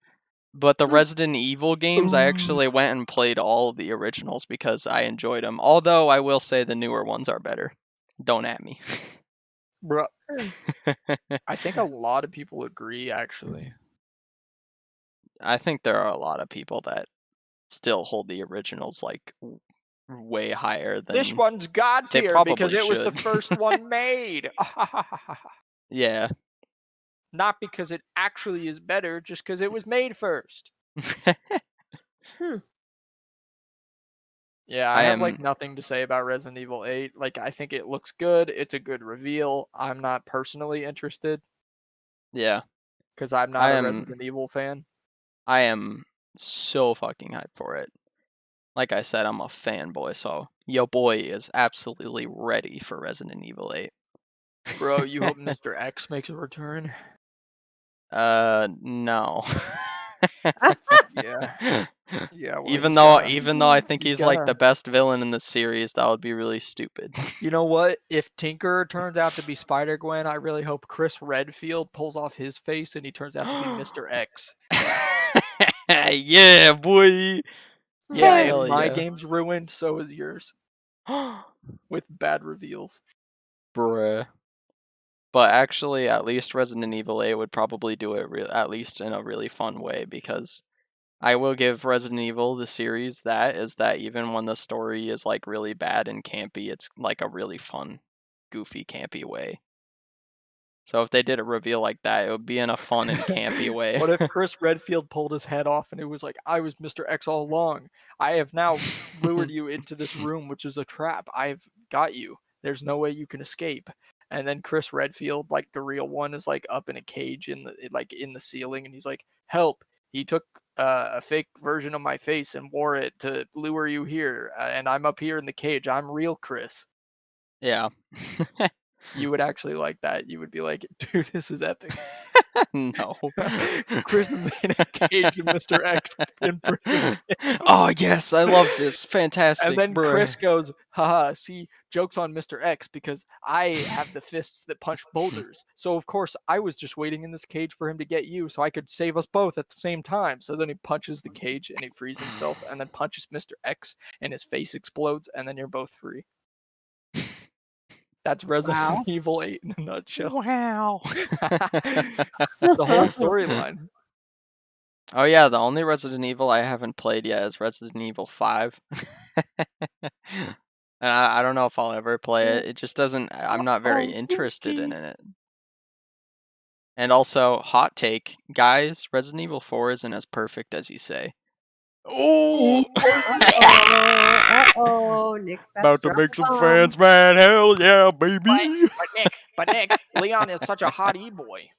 But the Resident Evil games, I actually went and played all of the originals because I enjoyed them. Although, I will say the newer ones are better. Don't at me. Bruh. I think a lot of people agree, actually. I think there are a lot of people that still hold the originals, like, way higher than... This one's God tier because it was the first one made. Yeah. Not because it actually is better, just because it was made first. Yeah, I have like nothing to say about Resident Evil 8. Like, I think it looks good. It's a good reveal. I'm not personally interested. Yeah. Because I'm not a Resident Evil fan. I am so fucking hyped for it. Like I said, I'm a fanboy, so yo boy is absolutely ready for Resident Evil 8. Bro, you hope Mr. X makes a return? No. Yeah. Yeah. Well, even though I think he's like the best villain in the series, that would be really stupid. You know what? If Tinker turns out to be Spider-Gwen, I really hope Chris Redfield pulls off his face and he turns out to be Mr. X. Yeah, boy. Yeah, if my game's ruined, so is yours. With bad reveals. Bruh. But actually, at least Resident Evil 8 would probably do it at least in a really fun way, because I will give Resident Evil, the series, that even when the story is like really bad and campy, it's like a really fun, goofy, campy way. So if they did a reveal like that, it would be in a fun and campy way. What if Chris Redfield pulled his head off and it was like, I was Mr. X all along. I have now lured you into this room, which is a trap. I've got you. There's no way you can escape. And then Chris Redfield, like the real one, is like up in a cage in the ceiling, and he's like, "Help! He took a fake version of my face and wore it to lure you here, and I'm up here in the cage. I'm real Chris." Yeah. You would actually like that. You would be like, "Dude, this is epic." No. Chris is in a cage and Mr. X in prison. Oh, yes, I love this. Fantastic. And then Chris goes, haha, see, joke's on Mr. X because I have the fists that punch boulders. So, of course, I was just waiting in this cage for him to get you so I could save us both at the same time. So then he punches the cage and he frees himself and then punches Mr. X and his face explodes and then you're both free. That's Resident Evil 8 in a nutshell. Wow. It's the whole storyline. Oh yeah, the only Resident Evil I haven't played yet is Resident Evil 5. And I don't know if I'll ever play it. It just doesn't. I'm not very interested in it. And also, hot take, guys, Resident Evil 4 isn't as perfect as you say. Oh! Nick's about to make some fans mad. Hell yeah, baby! But Nick, Leon is such a hot e-boy.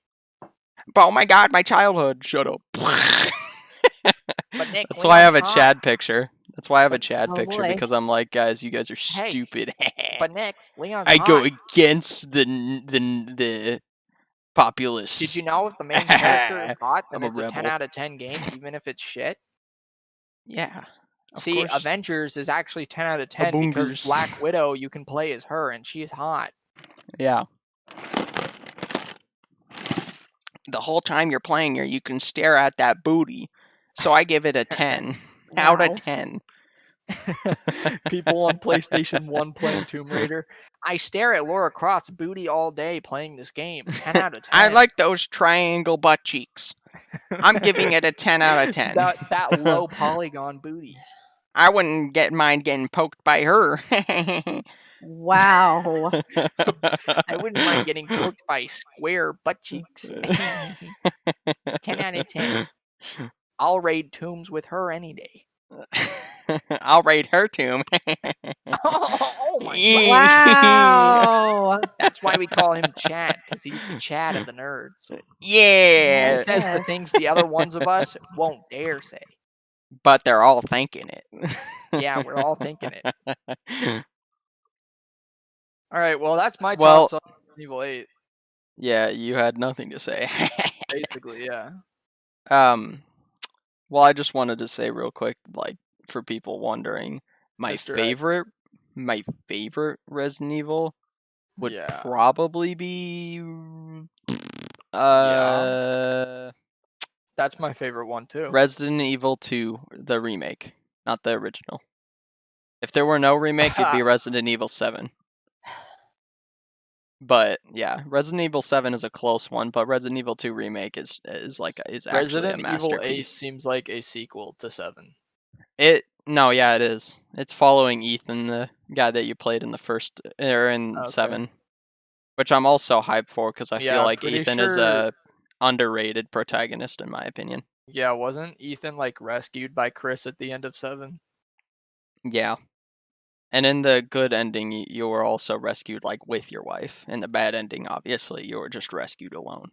Oh my god, my childhood. Shut up. But Nick, that's why I have a Chad picture. That's why I have a Chad Oh, picture, boy. because I'm like, guys, you guys are stupid. But Nick, Leon's I hot. go against the populace. Did you know if the main character is hot, then I'm a it's a 10 rebel. out of 10 game, even if it's shit? Yeah. See, course. Avengers is actually 10 out of 10 because Black Widow, you can play as her, and she's hot. Yeah. The whole time you're playing her, you can stare at that booty. So I give it a 10 out of 10. People on PlayStation 1 playing Tomb Raider. I stare at Lara Croft's booty all day playing this game. 10 out of 10. I like those triangle butt cheeks. I'm giving it a 10 out of 10. that low polygon booty. I wouldn't mind getting poked by her. Wow. I wouldn't mind getting poked by square butt cheeks. 10 out of 10. I'll raid tombs with her any day. I'll raid her tomb. Oh my god. Wow. That's why we call him Chad, because he's the Chad of the nerds. Yeah. He says the things the other ones of us won't dare say. But they're all thinking it. Yeah, we're all thinking it. Alright, well, that's my thoughts on Evil 8. Yeah, you had nothing to say. Basically, yeah. Well, I just wanted to say real quick, like, for people wondering, my favorite Resident Evil would probably be that's my favorite one too. Resident Evil 2, the remake, not the original. If there were no remake, it'd be Resident Evil 7. But yeah, Resident Evil 7 is a close one, but Resident Evil 2 remake is actually a masterpiece. Resident Evil 8 seems like a sequel to 7. It is. It's following Ethan, the guy that you played in the first or in 7, which I'm also hyped for because I feel like Ethan is a underrated protagonist in my opinion. Yeah, wasn't Ethan like rescued by Chris at the end of 7? Yeah. And in the good ending, you were also rescued, like, with your wife. In the bad ending, you were just rescued alone.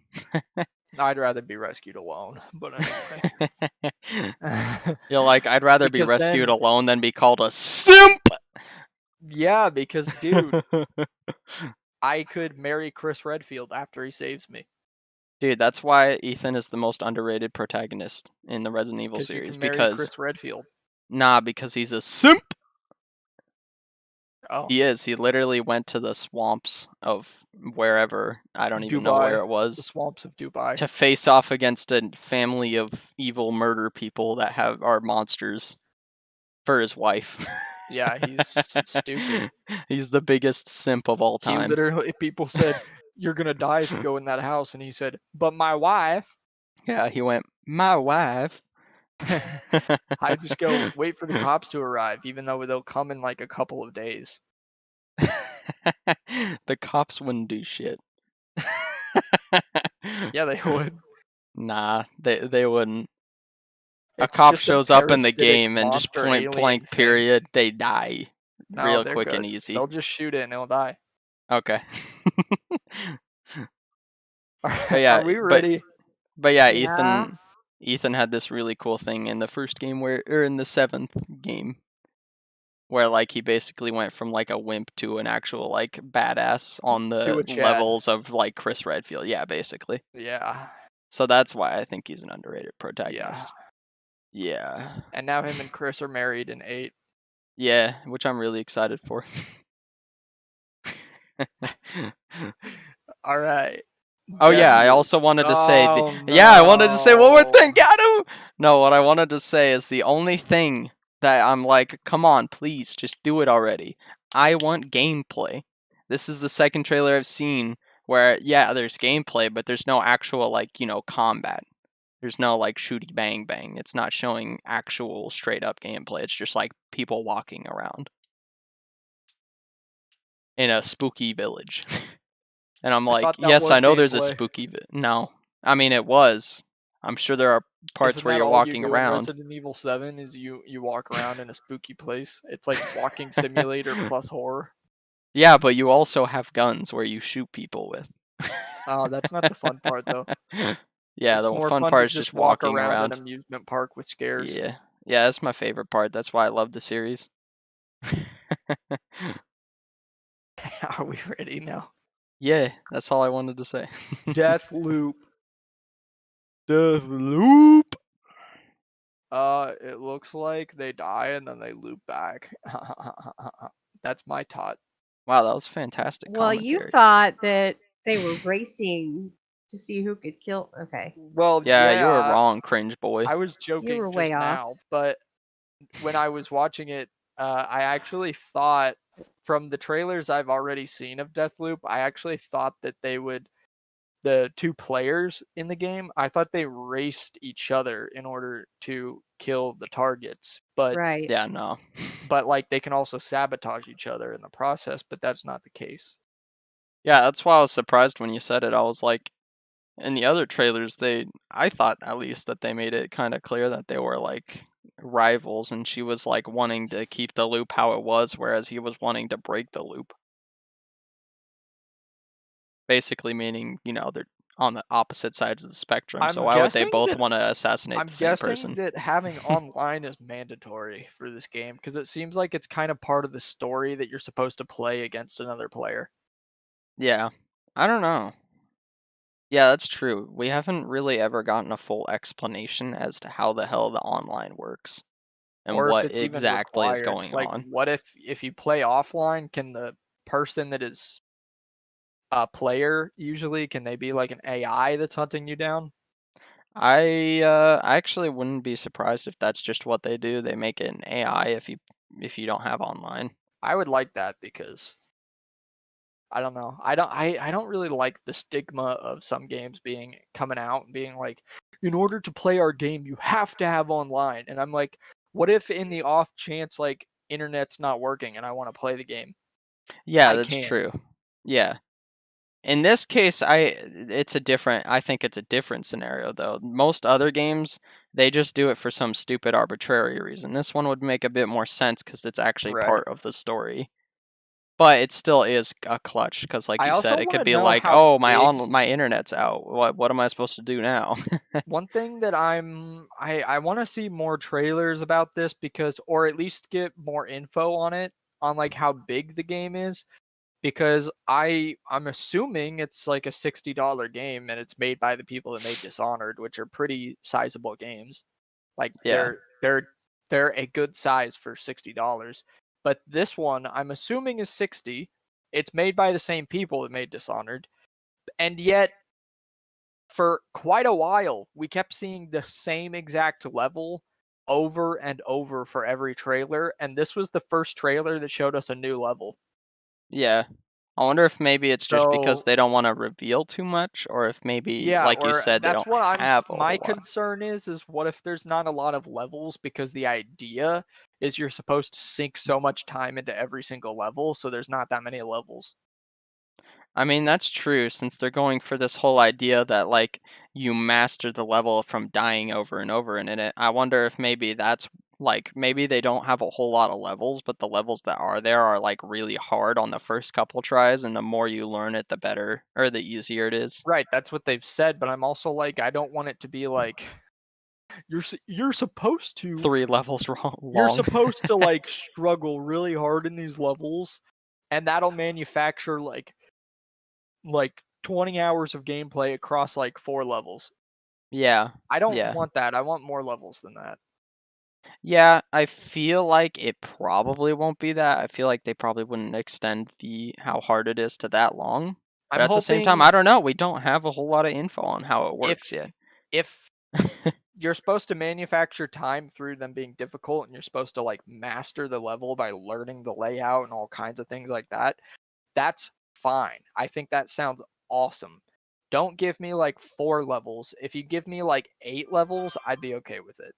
I'd rather be rescued alone, but anyway. You're like, I'd rather be rescued alone than be called a simp! Yeah, because, dude, I could marry Chris Redfield after he saves me. Dude, that's why Ethan is the most underrated protagonist in the Resident Evil series. Because Chris Redfield. Nah, because he's a simp! Oh. He is. He literally went to the swamps of wherever. I don't even know where it was. The swamps of Dubai. To face off against a family of evil murder people that are monsters for his wife. Yeah, he's stupid. He's the biggest simp of all time. He literally, people said, "You're gonna die if you go in that house," and he said, "But my wife." Yeah, he went, "My wife." I just go wait for the cops to arrive, even though they'll come in like a couple of days. The cops wouldn't do shit. Yeah, they would. Nah, they wouldn't. A cop shows up in the game and just point blank period, they die real quick and easy. They'll just shoot it and it'll die. Okay. But yeah, are we ready? But yeah, Ethan had this really cool thing in the first game or in the 7th game where like he basically went from like a wimp to an actual like badass on the levels of like Chris Redfield. Yeah, basically. Yeah. So that's why I think he's an underrated protagonist. Yeah. And now him and Chris are married in 8. Yeah, which I'm really excited for. All right. Oh yeah, I also wanted to say I wanted to say one more thing. Got him. No, what I wanted to say is the only thing that I'm like, come on, please, just do it already. I want gameplay. This is the second trailer I've seen where, yeah, there's gameplay, but there's no actual, like, combat. There's no, like, shooty bang bang. It's not showing actual straight up gameplay. It's just, like, people walking around in a spooky village. And I'm like, yes, I know there's a spooky... No. I mean, it was. I'm sure there are parts where you're walking around. Resident Evil 7 is you walk around in a spooky place. It's like walking simulator plus horror. Yeah, but you also have guns where you shoot people with. Oh, that's not the fun part, though. Yeah, the fun part is just walking around an amusement park with scares. Yeah, that's my favorite part. That's why I love the series. Are we ready now? Yeah, that's all I wanted to say. Deathloop. Deathloop. It looks like they die and then they loop back. That's my tot. Wow, that was fantastic. Well, you thought that they were racing to see who could kill. Okay. Well, yeah, you were wrong, cringe boy. I was joking. You were way now, off. But when I was watching it, I actually thought from the trailers I've already seen of Deathloop, I actually thought that they would, the two players in the game, I thought they raced each other in order to kill the targets. But right. Yeah, no. But like they can also sabotage each other in the process, but that's not the case. Yeah, that's why I was surprised when you said it. I was like, in the other trailers, I thought at least that they made it kind of clear that they were like rivals, and she was like wanting to keep the loop how it was, whereas he was wanting to break the loop. Basically meaning, they're on the opposite sides of the spectrum, so why would they both want to assassinate the same person? I'm guessing that having online is mandatory for this game, because it seems like it's kind of part of the story that you're supposed to play against another player. Yeah, I don't know. Yeah, that's true. We haven't really ever gotten a full explanation as to how the hell the online works and or what if it's exactly even is going like, on. What if you play offline, can the person that is a player usually, can they be like an AI that's hunting you down? I actually wouldn't be surprised if that's just what they do. They make it an AI if you don't have online. I would like that, because I don't know. I don't really like the stigma of some games coming out and being like, in order to play our game, you have to have online. And I'm like, what if in the off chance like internet's not working and I want to play the game? Yeah, that's true. Yeah. In this case, I think it's a different scenario though. Most other games, they just do it for some stupid arbitrary reason. This one would make a bit more sense because it's actually part of the story. But it still is a clutch because, like you said, it could be like, oh, my internet's out. What am I supposed to do now? One thing that I want to see more trailers about this, because, or at least get more info on it, on like how big the game is, because I'm assuming it's like a $60 game and it's made by the people that made Dishonored, which are pretty sizable games. Like they're a good size for $60. But this one, I'm assuming, is 60. It's made by the same people that made Dishonored. And yet, for quite a while, we kept seeing the same exact level over and over for every trailer. And this was the first trailer that showed us a new level. Yeah. I wonder if maybe it's just because they don't want to reveal too much, or if maybe, like you said, they don't have a my concern is what if there's not a lot of levels, because the idea is you're supposed to sink so much time into every single level, so there's not that many levels. I mean, that's true, since they're going for this whole idea that, like, you master the level from dying over and over in it. I wonder if maybe that's, like, maybe they don't have a whole lot of levels, but the levels that are there are, like, really hard on the first couple tries, and the more you learn it, the better, or the easier it is. Right, that's what they've said, but I'm also like, I don't want it to be like, you're supposed to 3 levels long. You're supposed to like struggle really hard in these levels, and that'll manufacture like 20 hours of gameplay across like 4 levels. Yeah. I don't want that. I want more levels than that. Yeah, I feel like it probably won't be that. I feel like they probably wouldn't extend how hard it is to that long. But at the same time, I don't know. We don't have a whole lot of info on how it works yet. If you're supposed to manufacture time through them being difficult, and you're supposed to like master the level by learning the layout and all kinds of things like that, that's fine. I think that sounds awesome. Don't give me like 4 levels. If you give me like 8 levels, I'd be okay with it.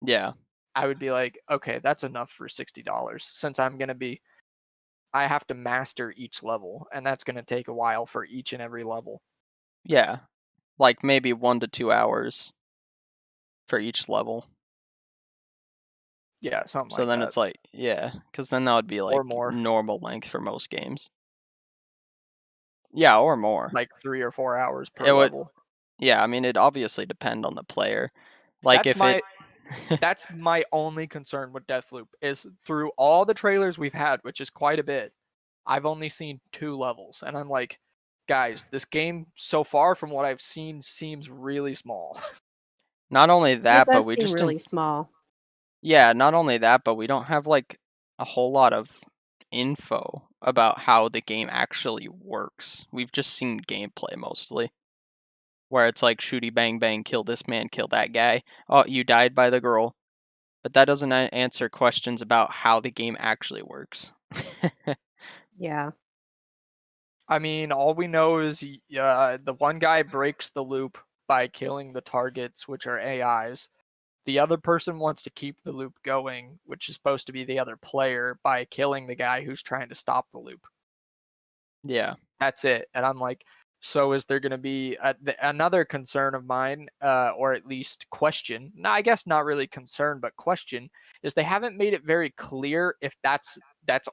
Yeah. I would be like, okay, that's enough for $60 since I have to master each level, and that's going to take a while for each and every level. Yeah. Like maybe 1 to 2 hours for each level. Yeah, something like that. So then it's like, yeah, because then that would be like or more. normal length for most games. Yeah, or more. Like 3 or 4 hours per level. Yeah, I mean, it'd obviously depend on the player. Like that's my only concern with Deathloop is through all the trailers we've had, which is quite a bit, I've only seen 2 levels, and I'm like, guys, this game so far from what I've seen seems really small. Not only that, but we seem just really small. Yeah, not only that, but we don't have like a whole lot of info about how the game actually works. We've just seen gameplay mostly. Where it's like shooty bang bang, kill this man, kill that guy. Oh, you died by the girl. But that doesn't answer questions about how the game actually works. Yeah. I mean, all we know is the one guy breaks the loop by killing the targets, which are AIs. The other person wants to keep the loop going, which is supposed to be the other player, by killing the guy who's trying to stop the loop. Yeah. That's it. And I'm like, so is there going to be another concern of mine, or at least question? No, I guess not really concern, but question is they haven't made it very clear if that's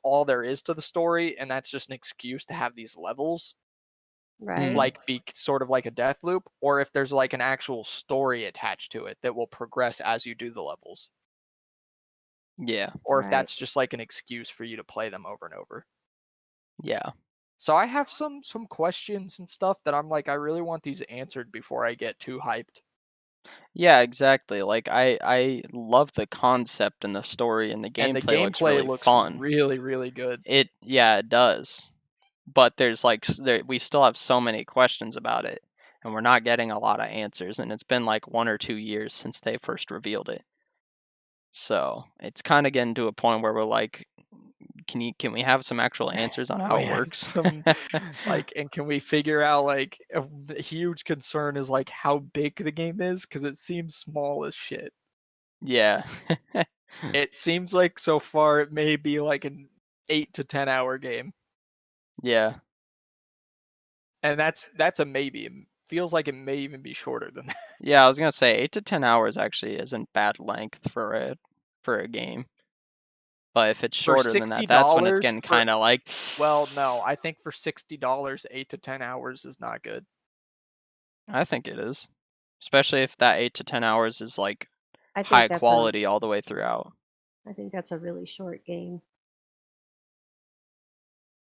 all there is to the story, and that's just an excuse to have these levels, Right. like be sort of like a death loop, or if there's like an actual story attached to it that will progress as you do the levels. Yeah. Or if that's just like an excuse for you to play them over and over. Yeah. So I have some questions and stuff that I'm like, I really want these answered before I get too hyped. Yeah, exactly. Like I love the concept and the story, and the And the gameplay looks gameplay really looks fun. really, really good. It does. But there's like we still have so many questions about it, and we're not getting a lot of answers, and it's been like 1 or 2 years since they first revealed it. So it's kind of getting to a point where we're like, can we have some actual answers on how it works? And can we figure out, like, a huge concern is like how big the game is, because it seems small as shit. Yeah. It seems like so far it may be like an 8 to 10 hour game. Yeah. And that's a maybe. It feels like it may even be shorter than that. Yeah, I was gonna say 8 to 10 hours actually isn't bad length for a game. But if it's shorter than that, that's when it's getting kind of like. Well, no, I think for $60, 8 to 10 hours is not good. I think it is, especially if that 8 to 10 hours is like high quality all the way throughout. I think that's a really short game.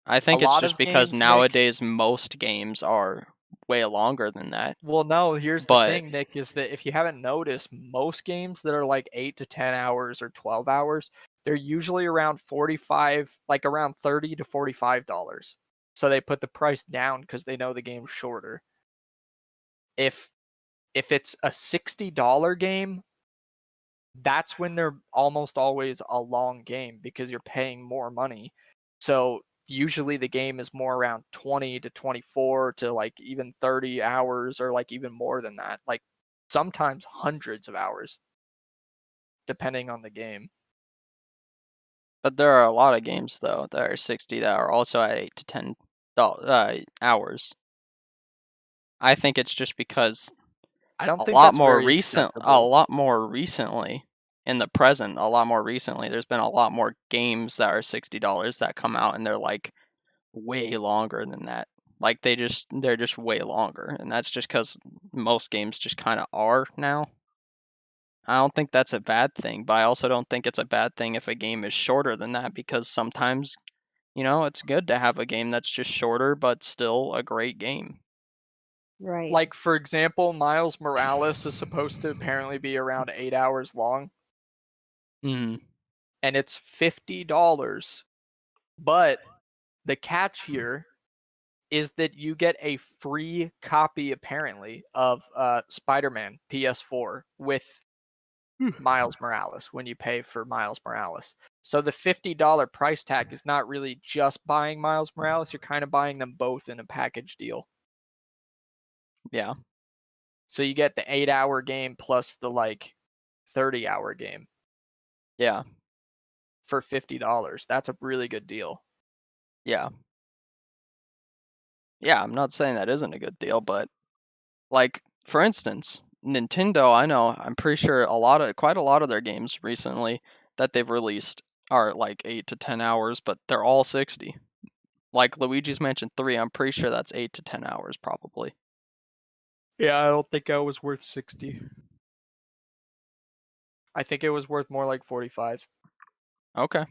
I think it's just because nowadays most games are way longer than that. Well, no, here's the thing, Nick, is that if you haven't noticed, most games that are like 8 to 10 hours or 12 hours, they're usually around 45, like around $30 to $45. So they put the price down because they know the game's shorter. If it's a $60 game, that's when they're almost always a long game because you're paying more money. So usually the game is more around 20 to 24 to like even 30 hours, or like even more than that, like sometimes hundreds of hours depending on the game. But there are a lot of games though that are 60 that are also at 8 to 10 hours. I think it's just because I don't think a lot that's more very acceptable. a lot more recently in the present, a lot more recently there's been a lot more games that are $60 that come out, and they're like way longer than that. Like they're just way longer, and that's just because most games just kind of are now. I don't think that's a bad thing, but I also don't think it's a bad thing if a game is shorter than that, because sometimes, it's good to have a game that's just shorter but still a great game. Right. Like, for example, Miles Morales is supposed to apparently be around 8 hours long. Mm-hmm. And it's $50. But the catch here is that you get a free copy, apparently, of Spider-Man PS4 with Miles Morales when you pay for Miles Morales. So the $50 price tag is not really just buying Miles Morales. You're kind of buying them both in a package deal. Yeah. So you get the 8-hour game plus the 30-hour game. Yeah. For $50. That's a really good deal. Yeah. Yeah, I'm not saying that isn't a good deal, but for instance, Nintendo, I'm pretty sure quite a lot of their games recently that they've released are 8 to 10 hours, but they're all 60. Like Luigi's Mansion 3, I'm pretty sure that's 8 to 10 hours probably. Yeah, I don't think I was worth 60. I think it was worth more like 45. Okay.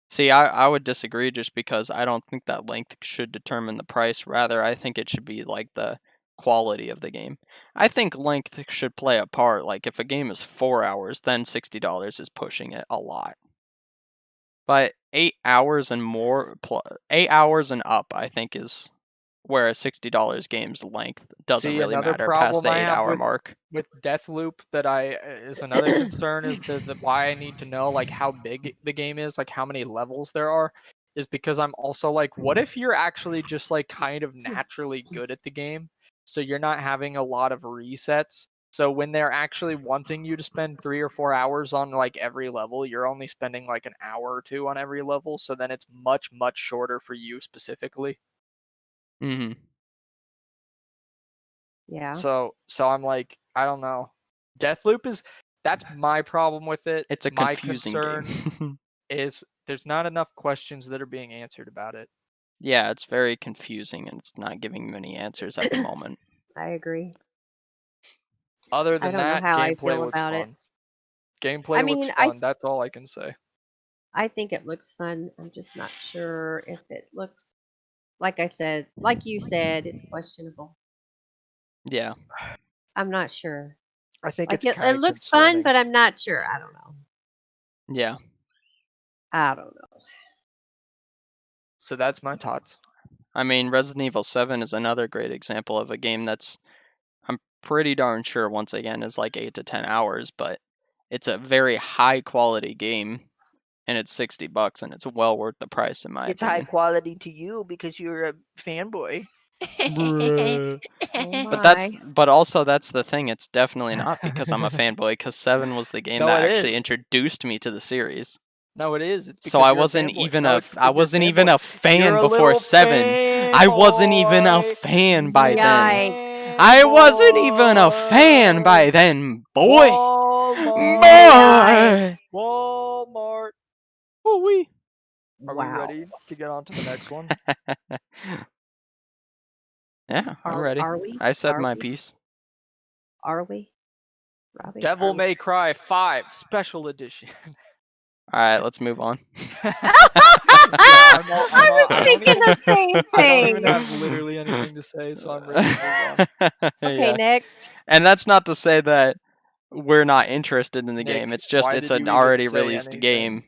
See, I would disagree just because I don't think that length should determine the price. Rather, I think it should be the quality of the game. I think length should play a part. Like if a game is 4 hours, then $60 is pushing it a lot. But 8 hours and more, 8 hours and up, I think is where a $60 game's length doesn't really matter past the 8-hour mark. With Deathloop that is another concern is the why I need to know how big the game is, how many levels there are, is because I'm also what if you're actually just kind of naturally good at the game, so you're not having a lot of resets. So when they're actually wanting you to spend 3 or 4 hours on every level, you're only spending an hour or two on every level. So then it's much, much shorter for you specifically. Mm-hmm. Yeah. So I'm I don't know. Deathloop that's my problem with it. It's a confusing game. Is there's not enough questions that are being answered about it. Yeah, it's very confusing and it's not giving many answers at the moment. I agree. Other than that, gameplay looks fun. Gameplay looks fun. That's all I can say. I think it looks fun. I'm just not sure if it looks, like you said, it's questionable. Yeah. I'm not sure. I think it looks fun, but I'm not sure. I don't know. Yeah. I don't know. So that's my Tots. I mean, Resident Evil 7 is another great example of a game that's, I'm pretty darn sure, once again, is 8 to 10 hours, but it's a very high quality game, and it's $60, and it's well worth the price in my opinion. It's high quality to you because you're a fanboy. But also that's the thing. It's definitely not because I'm a fanboy. Because 7 was the game that actually introduced me to the series. No, it is. So I wasn't even a fan before 7. I wasn't even a fan by then. I wasn't even a fan by then, boy. Walmart. Oh, we. Are we ready to get on to the next one? Yeah, I'm ready. Are we? I said my piece. Are we? Robbie, Devil May Cry 5 Special Edition. All right, let's move on. I was thinking the same thing. I don't even have literally anything to say, so I'm ready to move on. Okay, next. And that's not to say that we're not interested in the game. It's just it's an already released game.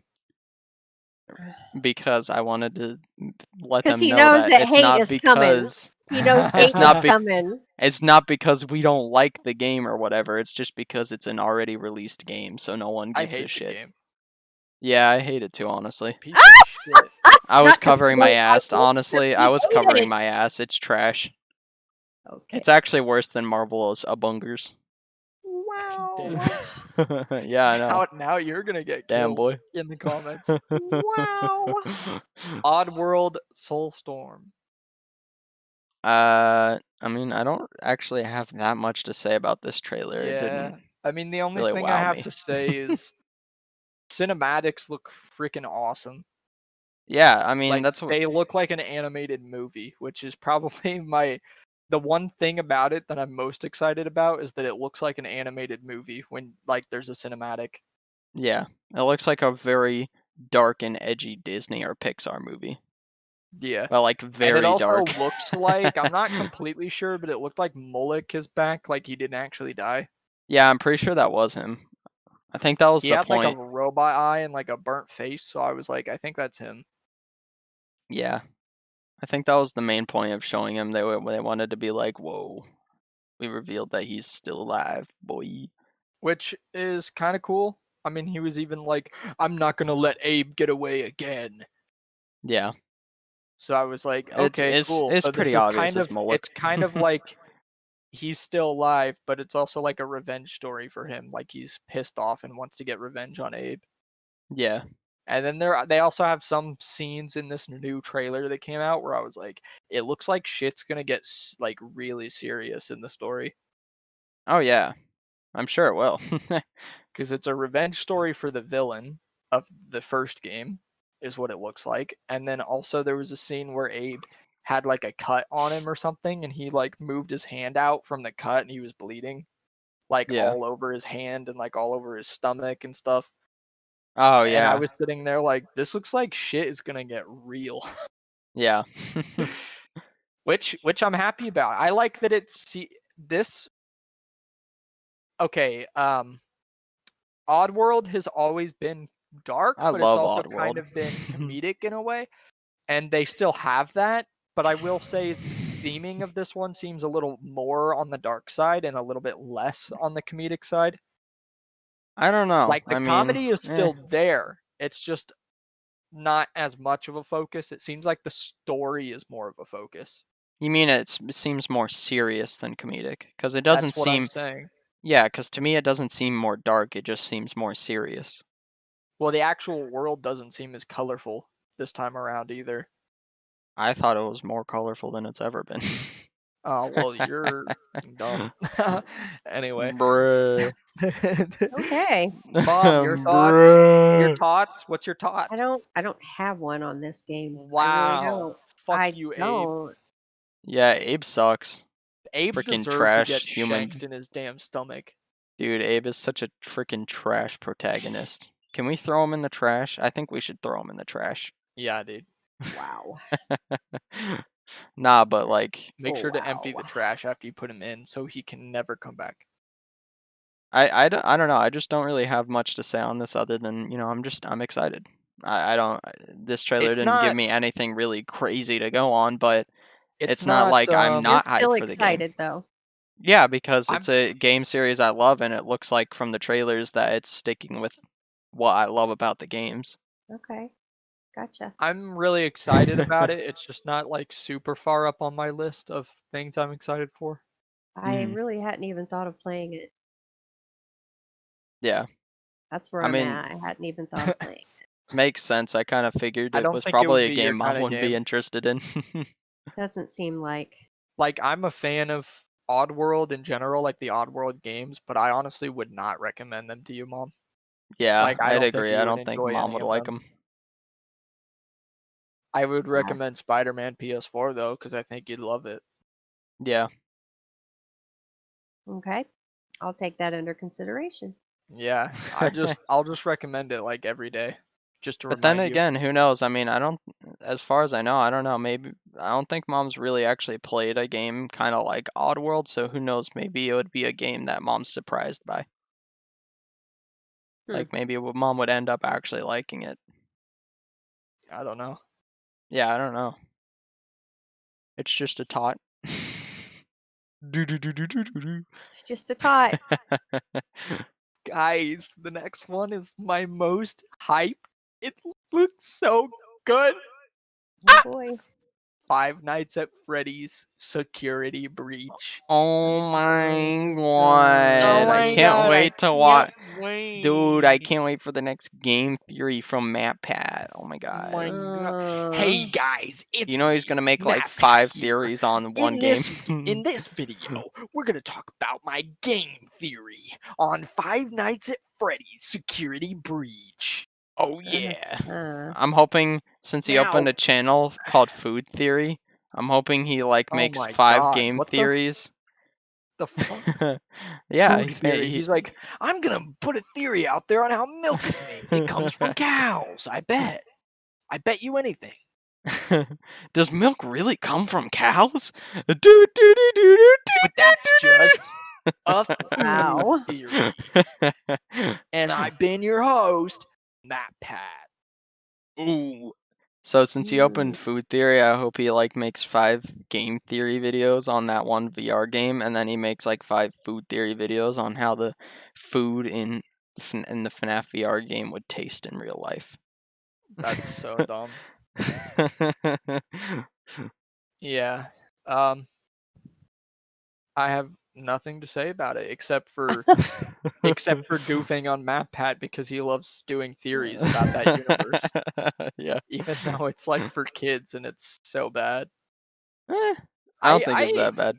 Because I wanted to let them know that it's not because he knows hate is coming. It's not because we don't like the game or whatever. It's just because it's an already released game, so no one gives a shit. Game. Yeah, I hate it too, honestly. I was covering my ass, honestly. I was covering my ass. It's trash. Okay. It's actually worse than Marvelous Abungers. Wow. Yeah, I know. Now you're gonna get killed boy. In the comments. Wow. Oddworld Soulstorm. I mean, I don't actually have that much to say about this trailer. Yeah. It didn't I mean, the only really thing I have to say is cinematics look freaking awesome. Yeah, I mean, that's what they look like an animated movie, which is probably the one thing about it that I'm most excited about is that it looks like an animated movie when there's a cinematic. Yeah, it looks like a very dark and edgy Disney or Pixar movie. Yeah. Well, very and it also dark. looks like, I'm not completely sure, but it looked like Mulek is back, he didn't actually die. Yeah, I'm pretty sure that was him. I think that was the point. He had a robot eye and a burnt face, so I was I think that's him. Yeah. I think that was the main point of showing him. They wanted to be whoa, we revealed that he's still alive, boy. Which is kind of cool. I mean, he was even like, "I'm not gonna let Abe get away again." Yeah. So I was like, "Okay, cool." It's So this pretty is obvious as Moloch. it's kind of like he's still alive, but it's also like a revenge story for him. Like he's pissed off and wants to get revenge on Abe. Yeah. And then they also have some scenes in this new trailer that came out where I was like, it looks like shit's gonna get like really serious in the story. Oh yeah, I'm sure it will. Because it's a revenge story for the villain of the first game, is what it looks like. And then also there was a scene where Abe had like a cut on him or something, and he like moved his hand out from the cut and he was bleeding. Like Yeah. all over his hand and like all over his stomach and stuff. Oh And I yeah. was sitting there like, this looks like shit is gonna get real. Yeah. which I'm happy about. I like that this. Okay, Oddworld has always been dark, I but it's love also Oddworld. kind of been comedic in a way, and they still have that. But I will say, is the theming of this one seems a little more on the dark side and a little bit less on the comedic side. I don't know. Like the I mean, comedy is still there. It's just not as much of a focus. It seems like the story is more of a focus. You mean it seems more serious than comedic? Because it doesn't That's what I'm seem. saying. Yeah, because to me it doesn't seem more dark. It just seems more serious. Well, the actual world doesn't seem as colorful this time around either. I thought it was more colorful than it's ever been. Oh, well, you're dumb. Anyway. Bruh. Okay. Mom, your thoughts? Your Bruh. tots? What's your tot? I don't have one on this game. I really Wow. don't. Fuck I you, Abe. don't. Yeah, Abe sucks. Abe Freaking deserved trash to get human. shanked in his damn stomach. Dude, Abe is such a freaking trash protagonist. Can we throw him in the trash? I think we should throw him in the trash. Yeah, dude. Wow. Nah, but like, Make sure to empty wow. the trash after you put him in so he can never come back. I don't know. I just don't really have much to say on this other than, you know, I'm excited. This trailer It's didn't give not- me anything really crazy to go on, but it's not not like I'm You're not still hyped for the game. excited though. Yeah, because I'm- it's a game series I love, and it looks like from the trailers that it's sticking with what I love about the games. Okay. Gotcha. I'm really excited about it. It's just not like super far up on my list of things I'm excited for. I really hadn't even thought of playing it. Yeah, That's where I I'm mean- at. I hadn't even thought of playing it. makes sense. I kind of figured I it don't was think it would probably a be your game Mom kinda wouldn't be game. interested in. Doesn't seem like. Like, I'm a fan of Oddworld in general, like the Oddworld games, but I honestly would not recommend them to you, Mom. Yeah, Like, I I'd don't think agree. you I would don't think enjoy Mom any would of like them. them. I would recommend Spider-Man PS4 though, because I think you'd love it. Yeah. Okay. I'll take that under consideration. Yeah, I'll just recommend it like every day, just to But remind then you. again, who knows? I mean, as far as I know, I don't know. Maybe I don't think Mom's really actually played a game kind of like Oddworld, so who knows? Maybe it would be a game that Mom's surprised by. Like maybe Mom would end up actually liking it. I don't know. Yeah, I don't know. It's just a tot. It's just a tot. Guys, the next one is my most hyped. It looks so good. Oh boy. Five Nights at Freddy's Security Breach. Oh my Oh god! my I can't wait to watch. Wait. Dude, I can't wait for the next game theory from MatPat. Oh my god. My God. Hey guys, it's You know he's gonna make like Matt 5 here. theories on one In this video, we're gonna talk about my game theory on Five Nights at Freddy's Security Breach. Oh yeah. Uh, I'm hoping since he opened Now- a channel called Food Theory, I'm hoping he like Oh makes my 5 God, game what the theories. The fuck? Yeah, Food theory. He's like, I'm gonna put a theory out there on how milk is made. It comes from cows. I bet you anything. Does milk really come from cows? Do, do, do, do, do, do, But that's just a Wow. food theory. And I've been your host, Matt Pat. Ooh. So since he opened Food Theory, I hope he like makes 5 game theory videos on that one VR game, and then he makes like 5 food theory videos on how the food in in the FNAF VR game would taste in real life. That's so dumb. Yeah. I have nothing to say about it except for goofing on MatPat because he loves doing theories about that universe. Yeah. Even though it's like for kids and it's so bad. I don't think it's that bad.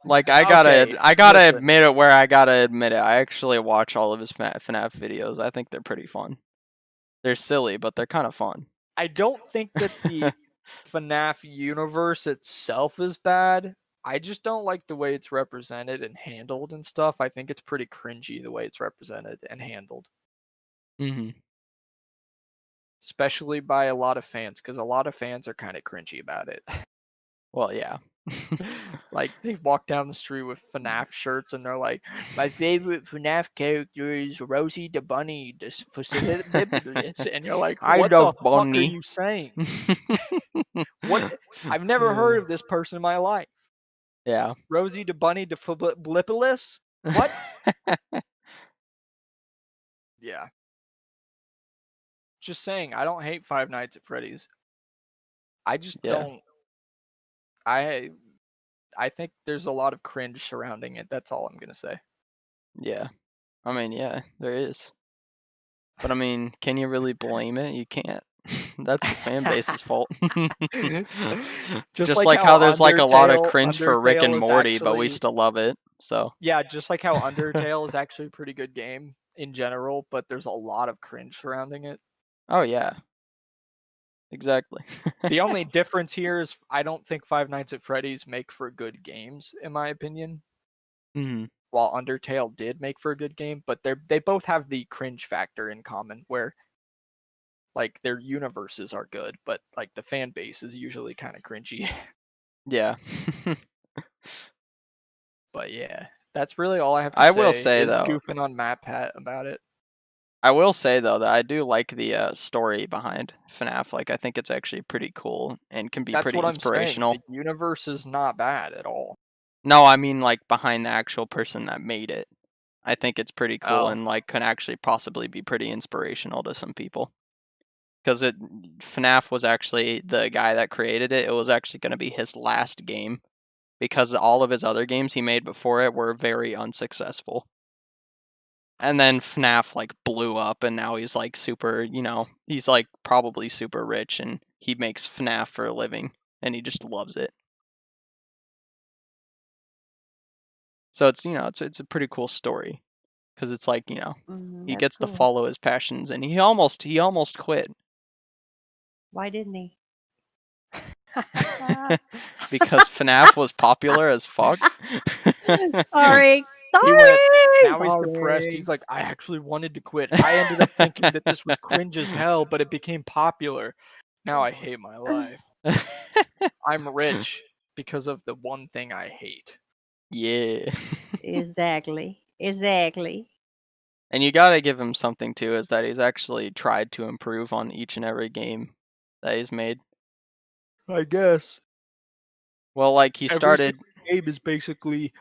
Like I Okay, gotta listen. admit it where I gotta admit it. I actually watch all of his FNAF videos. I think they're pretty fun. They're silly, but they're kind of fun. I don't think that the FNAF universe itself is bad. I just don't like the way it's represented and handled and stuff. I think it's pretty cringy the way it's represented and handled. Mm-hmm. Especially by a lot of fans, because a lot of fans are kind of cringy about it. Well, yeah. Like, they walk down the street with FNAF shirts and they're like, my favorite FNAF character is Rosie the Bunny, and you're like, what the fuck are you saying? What? I've never heard of this person in my life. Yeah. Rosie the Bunny the Blippolis? What? Yeah. Just saying, I don't hate Five Nights at Freddy's. I just don't. I think there's a lot of cringe surrounding it. That's all I'm gonna say. Yeah. I mean, yeah, there is. But I mean, can you really blame it? You can't. That's the fan base's fault. Just like how there's like a lot of cringe for Rick and Morty, but we still love it. So yeah, just like how Undertale is actually a pretty good game in general, but there's a lot of cringe surrounding it. Oh yeah. Exactly. The only difference here is I don't think Five Nights at Freddy's make for good games, in my opinion. Mm-hmm. While Undertale did make for a good game, but they both have the cringe factor in common, where like their universes are good, but like the fan base is usually kind of cringy. Yeah. But yeah, that's really all I have to I say. will say is though, goofing on MatPat about it. I will say though that I do like the story behind FNAF. Like I think it's actually pretty cool and can be pretty inspirational. I'm saying. The universe is not bad at all. No, I mean like behind the actual person that made it. I think it's pretty cool and like can actually possibly be pretty inspirational to some people. Because FNAF was actually the guy that created it. It was actually going to be his last game because all of his other games he made before it were very unsuccessful. And then FNAF like blew up and now he's like super, he's like probably super rich and he makes FNAF for a living and he just loves it. So it's, it's a pretty cool story because it's like, he gets to follow his passions and he almost quit. Why didn't he? Because FNAF was popular as fuck. Sorry. Now he's depressed. He's like, I actually wanted to quit. I ended up thinking that this was cringe as hell, but it became popular. Now I hate my life. I'm rich because of the one thing I hate. Yeah. Exactly. And you gotta give him something too, is that he's actually tried to improve on each and every game that he's made. I guess. Well, like he started. Every game is basically,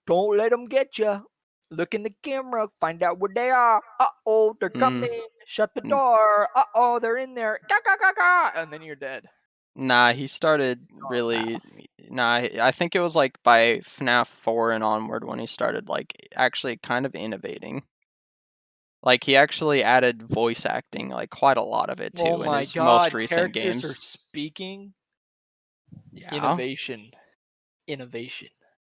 don't let them get you. Look in the camera, find out where they are. Uh-oh, they're coming. Shut the door. Uh-oh, they're in there. Ga-ga-ga-ga. And then you're dead. Nah, he started really. Nah, I think it was like by FNAF 4 and onward when he started like actually kind of innovating. Like he actually added voice acting, like quite a lot of it too, in his most recent games. Characters are speaking. Yeah. Innovation.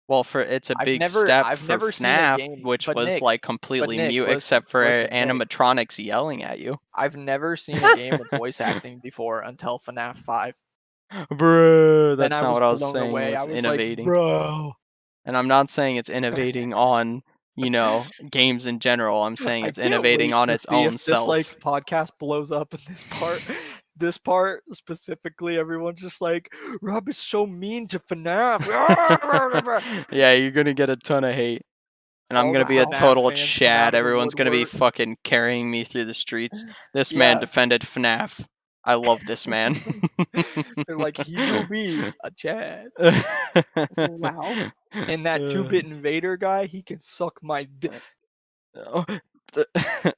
Well, it's a big step for FNAF, which was like completely mute except for animatronics yelling at you. I've never seen a game with voice acting before until FNAF 5. Bro, that's not what I was saying. It was innovating. Like, bro. And I'm not saying it's innovating on, games in general. I'm saying it's innovating on its own self. This podcast blows up in this part. This part specifically, everyone's just like, Rob is so mean to FNAF. Yeah, you're gonna get a ton of hate. And I'm gonna be a total Chad. Everyone's gonna be fucking carrying me through the streets. This man defended FNAF. I love this man. They're like, he will be a Chad. Wow. And that 2-bit invader guy, he can suck my dick.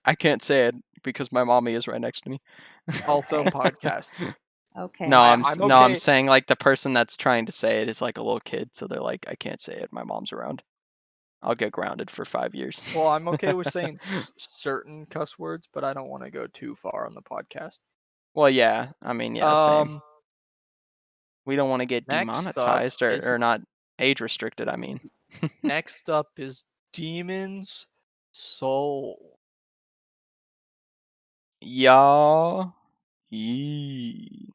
I can't say it because my mommy is right next to me. Also Okay. podcast. Okay. No, I'm okay. saying like the person that's trying to say it is like a little kid, so they're like, I can't say it. My mom's around. I'll get grounded for 5 years. Well, I'm okay with saying certain cuss words, but I don't want to go too far on the podcast. Well, yeah. I mean, yeah, same. We don't want to get demonetized or not age restricted, I mean. Next up is Demon's Soul. Yeah. Yee.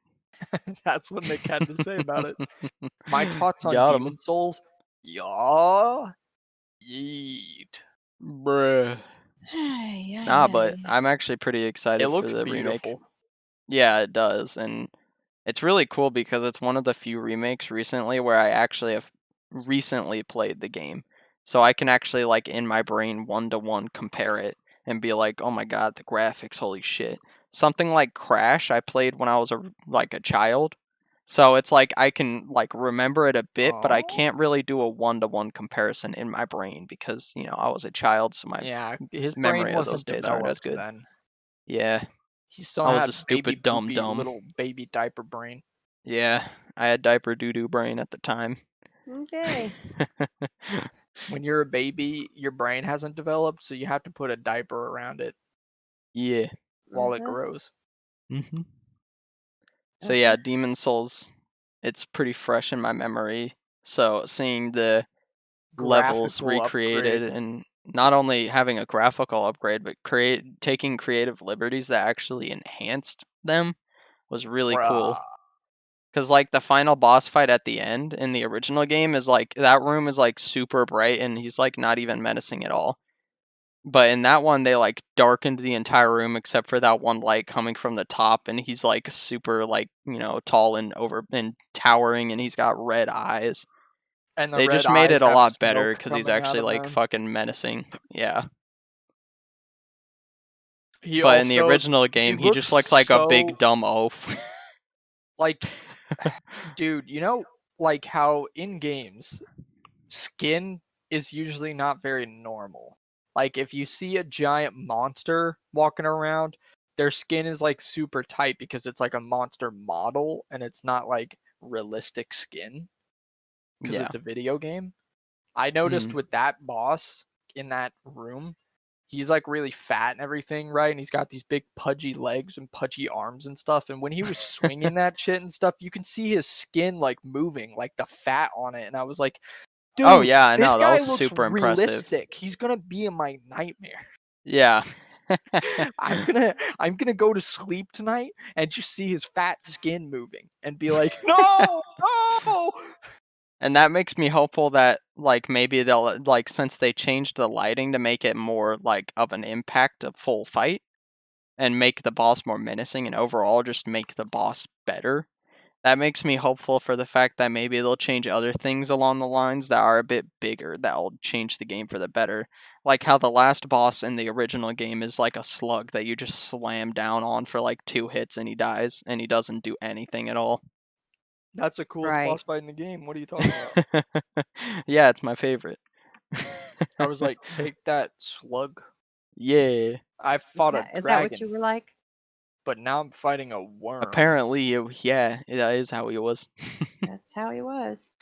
That's what Nick had to say about it. My thoughts on Got 'em. Demon Souls. Yeah. Yeet. Bruh. Nah, but I'm actually pretty excited It for looks the beautiful. remake. Yeah, it does, and it's really cool because it's one of the few remakes recently where I actually have recently played the game. So I can actually, like, in my brain, 1-to-1 compare it and be like, oh my god, the graphics, holy shit. Something like Crash I played when I was a child. So it's like I can, like, remember it a bit, but I can't really do a 1-to-1 comparison in my brain because, I was a child, so my his memory brain of those wasn't days aren't as developed good. then. Yeah. He still I was had a stupid dumb little baby diaper brain. Yeah, I had diaper doo-doo brain at the time. Okay. When you're a baby, your brain hasn't developed, so you have to put a diaper around it Yeah. while it grows. Mm-hmm. So yeah, Demon Souls, it's pretty fresh in my memory. So seeing the levels Graphical recreated upgrade. and not only having a graphical upgrade, but taking creative liberties that actually enhanced them was really cool. Because, like, the final boss fight at the end in the original game is, like, that room is, like, super bright, and he's, like, not even menacing at all. But in that one, they, like, darkened the entire room except for that one light coming from the top, and he's, like, super, like, tall and towering, and he's got red eyes. And the They red just made eyes it a have lot better smoke because he's coming out actually, of like, them. fucking menacing. Yeah. He But in the also original game, he just looks like a big dumb oaf. like, dude, like how in games, skin is usually not very normal. Like if you see a giant monster walking around, their skin is like super tight because it's like a monster model and it's not like realistic skin because Yeah. it's a video game. I noticed with that boss in that room, he's like really fat and everything, right? And he's got these big pudgy legs and pudgy arms and stuff. And when he was swinging that shit and stuff, you can see his skin like moving, like the fat on it. And I was like, dude, Oh, yeah, I this know. That guy was looks super realistic. impressive. He's gonna be in my nightmare. Yeah. I'm gonna go to sleep tonight and just see his fat skin moving and be like, no, no. And that makes me hopeful that, like, maybe they'll, like, since they changed the lighting to make it more, like, of an impact of full fight, and make the boss more menacing, and overall just make the boss better, that makes me hopeful for the fact that maybe they'll change other things along the lines that are a bit bigger that'll change the game for the better. Like how the last boss in the original game is like a slug that you just slam down on for like 2 hits and he dies, and he doesn't do anything at all. That's the coolest boss fight in the game. What are you talking about? Yeah, it's my favorite. I was like, take that, slug. Yeah. I fought a dragon. Is that what you were like? But now I'm fighting a worm. Apparently, yeah, that is how he was. That's how he was.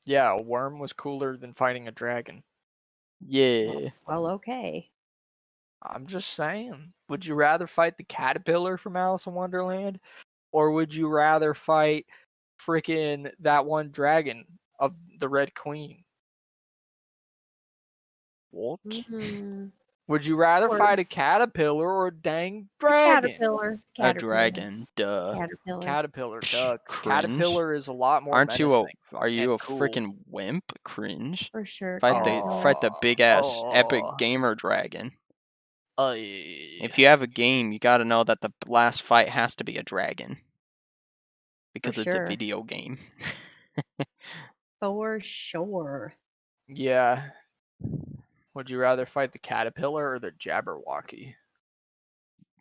Yeah, a worm was cooler than fighting a dragon. Yeah. Well, okay. I'm just saying. Would you rather fight the caterpillar from Alice in Wonderland? Or would you rather fight freaking that one dragon of the Red Queen? What? Would you rather fight a caterpillar or a dang dragon? Caterpillar. A dragon, duh. Caterpillar, duh. Cringe. Caterpillar is a lot more Are you a cool. freaking wimp? Cringe. For sure. Fight the big ass epic gamer dragon. If you have a game, you gotta know that the last fight has to be a dragon. Because it's a video game. For sure. Yeah. Would you rather fight the caterpillar or the Jabberwocky?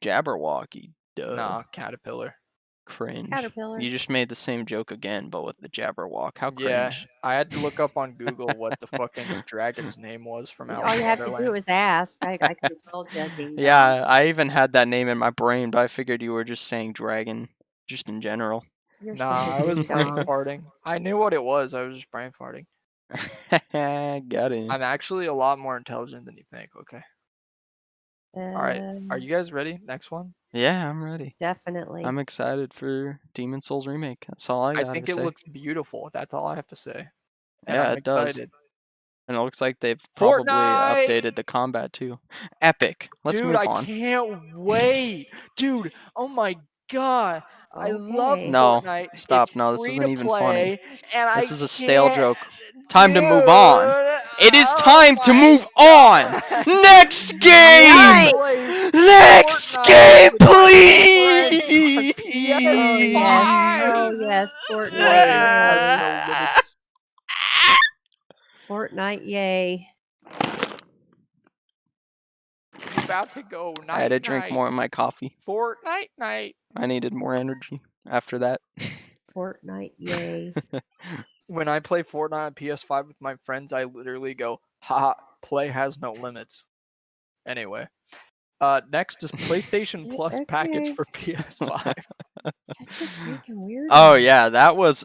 Jabberwocky, duh. Nah, caterpillar. Cringe. Caterpillar. You just made the same joke again, but with the Jabberwock. How cringe. I had to look up on Google what the fucking dragon's name was from Alice All you in have to Wonderland. do is ask. I could have told you, ding dong. Yeah, I even had that name in my brain, but I figured you were just saying dragon, just in general. You're Nah, such a I was ding brain dong. farting. I knew what it was. I was just brain farting. Got it. I'm actually a lot more intelligent than you think. Okay. All right. Are you guys ready? Next one. Yeah, I'm ready. Definitely. I'm excited for Demon Souls Remake. That's all I got to say. I think it looks beautiful. That's all I have to say. And Yeah, I'm it does. excited. And it looks like they've probably Fortnite! updated the combat too. Epic. Let's move on. Dude, I can't wait. Dude, oh my god. I love Okay. No, Fortnite. stop. It's No, this free isn't to even play, funny. And This I is a stale can't- joke. Time to move on. Dude, It is oh time to my move god. on. Next game. Alright. Play Next Fortnite game, with my please. PS5. Oh yes, Fortnite. Play Yay. has no limits. Fortnite, yay. You about to go night I had to drink night. more of my coffee. Fortnite night. I needed more energy after that. Fortnite, yay. When I play Fortnite on PS5 with my friends, I literally go, haha, play has no limits. Anyway. Next is PlayStation Plus package Okay. for PS5. Such a freaking weird. Oh yeah, that was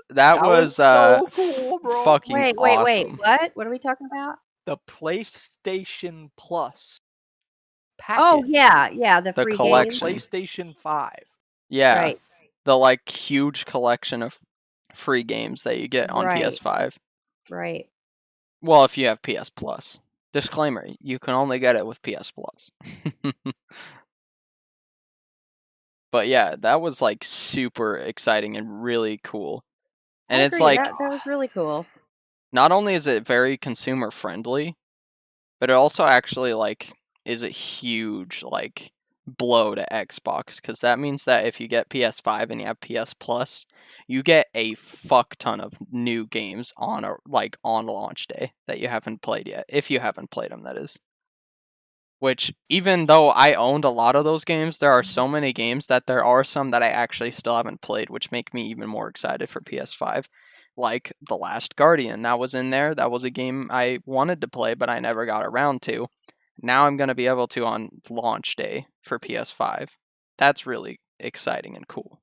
so cool, bro. fucking Wait, awesome. what? What are we talking about? The PlayStation Plus package. Oh yeah, the The free collection. games. PlayStation 5. Yeah, Right. the like huge collection of free games that you get on Right. PS5. Right. Well, if you have PS Plus. Disclaimer, you can only get it with PS Plus. But yeah, that was like super exciting and really cool. And I it's agree, like that was really cool. not only is it very consumer friendly, but it also actually like is a huge like blow to Xbox, because that means that if you get PS5 and you have PS Plus, you get a fuck ton of new games on launch day that you haven't played yet, if you haven't played them, that is. Which, even though I owned a lot of those games, there are so many games that there are some that I actually still haven't played, which make me even more excited for PS5. Like The Last Guardian, that was in there. That was a game I wanted to play, but I never got around to. Now I'm going to be able to on launch day for PS5. That's really exciting and cool.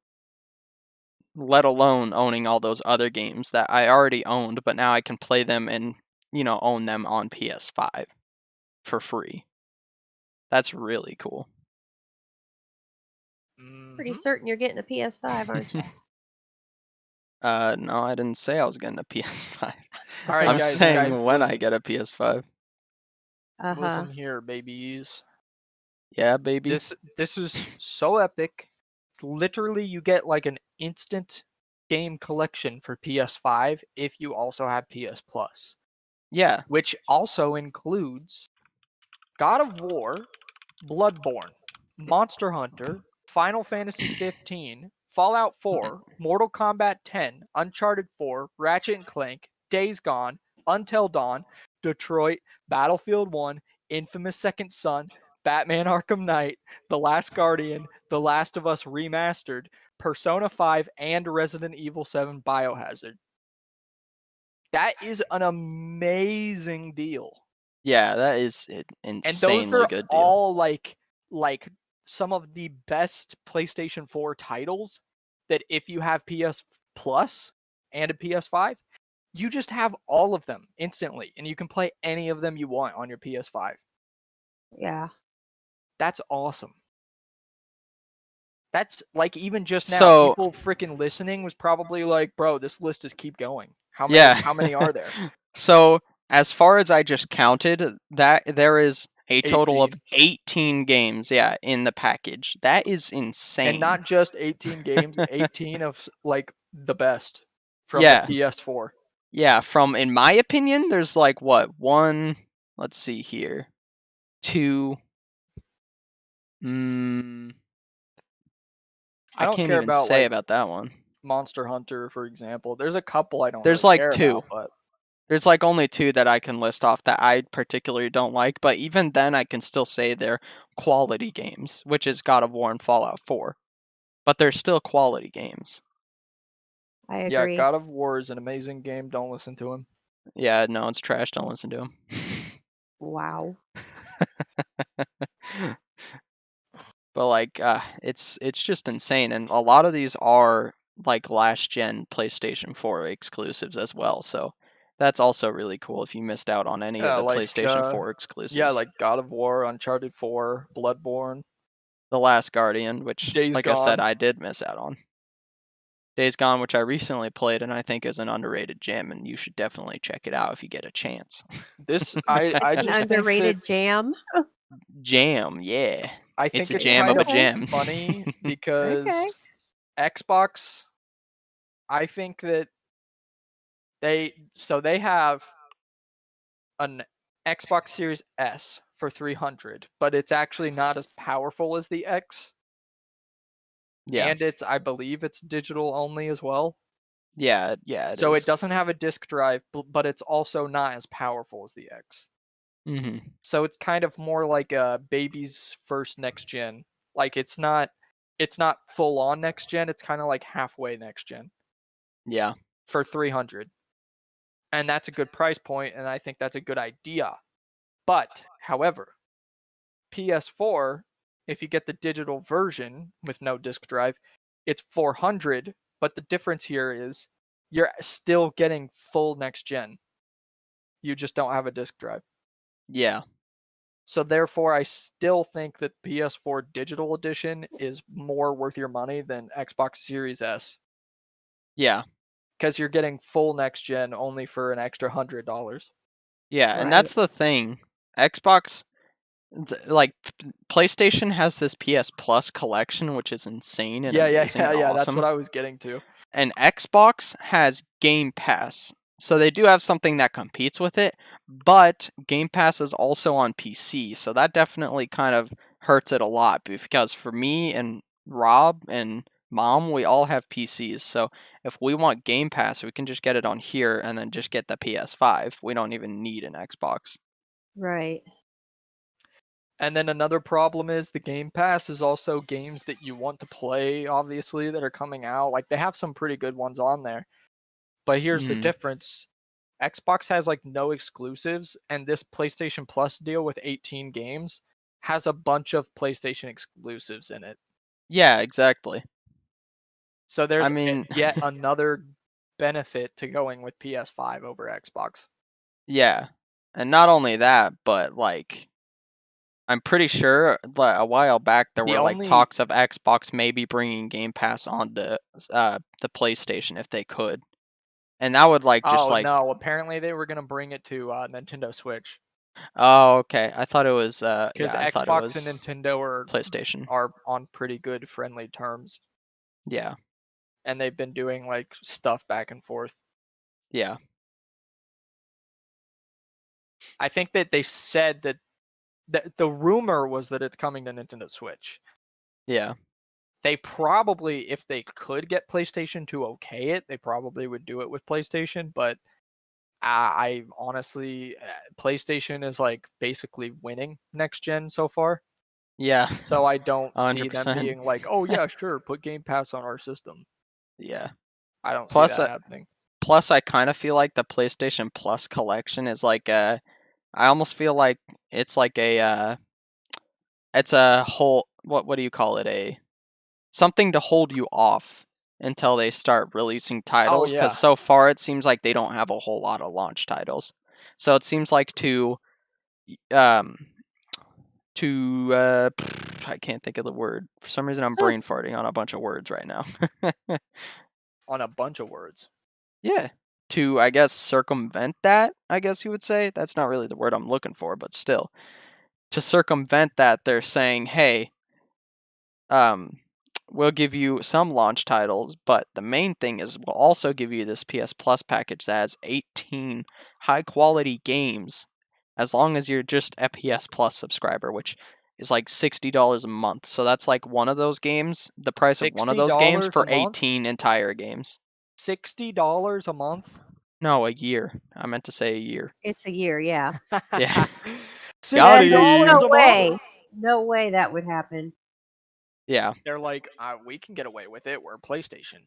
Let alone owning all those other games that I already owned, but now I can play them and, own them on PS5 for free. That's really cool. Pretty certain you're getting a PS5, aren't you? No, I didn't say I was getting a PS5. All right, I'm guys, saying when listen. I get a PS5. Listen here, babies. Yeah, baby. This is so epic. Literally, you get like an instant game collection for PS5 if you also have PS Plus. Yeah. Which also includes God of War, Bloodborne, Monster Hunter, Final Fantasy 15, Fallout 4, Mortal Kombat 10, Uncharted 4, Ratchet and Clank, Days Gone, Until Dawn, Detroit, Battlefield 1, Infamous Second Son, Batman Arkham Knight, The Last Guardian, The Last of Us Remastered, Persona 5, and Resident Evil 7 Biohazard. That is an amazing deal. Yeah, that is an insanely and those are good deal. all like some of the best PlayStation 4 titles that if you have PS Plus and a PS5, you just have all of them instantly, and you can play any of them you want on your PS5. Yeah. That's awesome. That's like, even just now, So- people freaking listening was probably like, bro, this list is keep going. How many are there? So, as far as I just counted, that there is a total of 18 games, in the package. That is insane. And not just 18 games, 18 of like the best from Yeah. the PS4. Yeah, in my opinion, there's like what, one, let's see here, two, I I don't can't care even about say like about that one. Monster Hunter, for example. There's a couple I don't There's really like care two. about, but There's like only two that I can list off that I particularly don't like, but even then I can still say they're quality games, which is God of War and Fallout 4. but they're still quality games. I agree. Yeah, God of War is an amazing game. Don't listen to him. Yeah, no, it's trash. Don't listen to him. Wow. But like, it's just insane, and a lot of these are like last gen PlayStation 4 exclusives as well. So that's also really cool if you missed out on any of the PlayStation 4 exclusives. Yeah, like God of War, Uncharted 4, Bloodborne, The Last Guardian, which, Days like I said, Gone. I did miss out on. Days Gone, which I recently played, and I think is an underrated gem, and you should definitely check it out if you get a chance. This I It's an just underrated jam. Jam, yeah. I think It's a it's jam kind of a jam. funny because Okay. Xbox, I think that they have an Xbox Series S for $300, but it's actually not as powerful as the X. Yeah. And I believe it's digital only as well. Yeah, So it doesn't have a disk drive, but it's also not as powerful as the X. Mm-hmm. So it's kind of more like a baby's first next gen. Like it's not full on next gen. It's kind of like halfway next gen. Yeah. For $300, and that's a good price point, and I think that's a good idea. But however, PS4, if you get the digital version with no disk drive, it's $400. But the difference here is you're still getting full next gen. You just don't have a disk drive. Yeah. So therefore, I still think that PS4 Digital Edition is more worth your money than Xbox Series S. Yeah. Because you're getting full next gen only for an extra $100. Yeah, and that's the thing. Xbox, like PlayStation has this PS Plus collection, which is insane and amazing and awesome. That's what I was getting to. And Xbox has Game Pass. So they do have something that competes with it, but Game Pass is also on PC. So that definitely kind of hurts it a lot because for me and Rob and Mom, we all have PCs. So if we want Game Pass, we can just get it on here and then just get the PS5. We don't even need an Xbox. Right. And then another problem is the Game Pass is also games that you want to play, obviously, that are coming out. Like, they have some pretty good ones on there. But here's the difference. Xbox has, like, no exclusives, and this PlayStation Plus deal with 18 games has a bunch of PlayStation exclusives in it. Yeah, exactly. So there's yet another benefit to going with PS5 over Xbox. Yeah. And not only that, but, like, I'm pretty sure a while back there were like talks of Xbox maybe bringing Game Pass onto the PlayStation if they could, and that would like just like. No, apparently they were gonna bring it to Nintendo Switch. Oh, okay. I thought it was because Xbox and Nintendo are on pretty good friendly terms. Yeah. And they've been doing like stuff back and forth. Yeah. I think that they said that the rumor was that it's coming to Nintendo Switch. Yeah. They probably, if they could get PlayStation to okay it, they probably would do it with PlayStation. But I honestly, PlayStation is like basically winning next gen so far. Yeah. So I don't 100%. see them being like, oh yeah, sure, put Game Pass on our system. Yeah. I don't see that happening. Plus, I kind of feel like the PlayStation Plus collection is like I almost feel like it's like it's a whole what do you call it, something to hold you off until they start releasing titles, because so far it seems like they don't have a whole lot of launch titles. So it seems like I can't think of the word. For some reason I'm brain farting on a bunch of words right now. On a bunch of words. Yeah. To, I guess, circumvent that, I guess you would say. That's not really the word I'm looking for, but still. To circumvent that, they're saying, hey, we'll give you some launch titles, but the main thing is we'll also give you this PS Plus package that has 18 high-quality games, as long as you're just a PS Plus subscriber, which is like $60 a month. So that's like one of those games, the price of one of those games for 18 entire games. $60 a month? No, a year. I meant to say a year. It's a year, yeah. Yeah. No way. No way that would happen. Yeah. They're like, we can get away with it. We're PlayStation.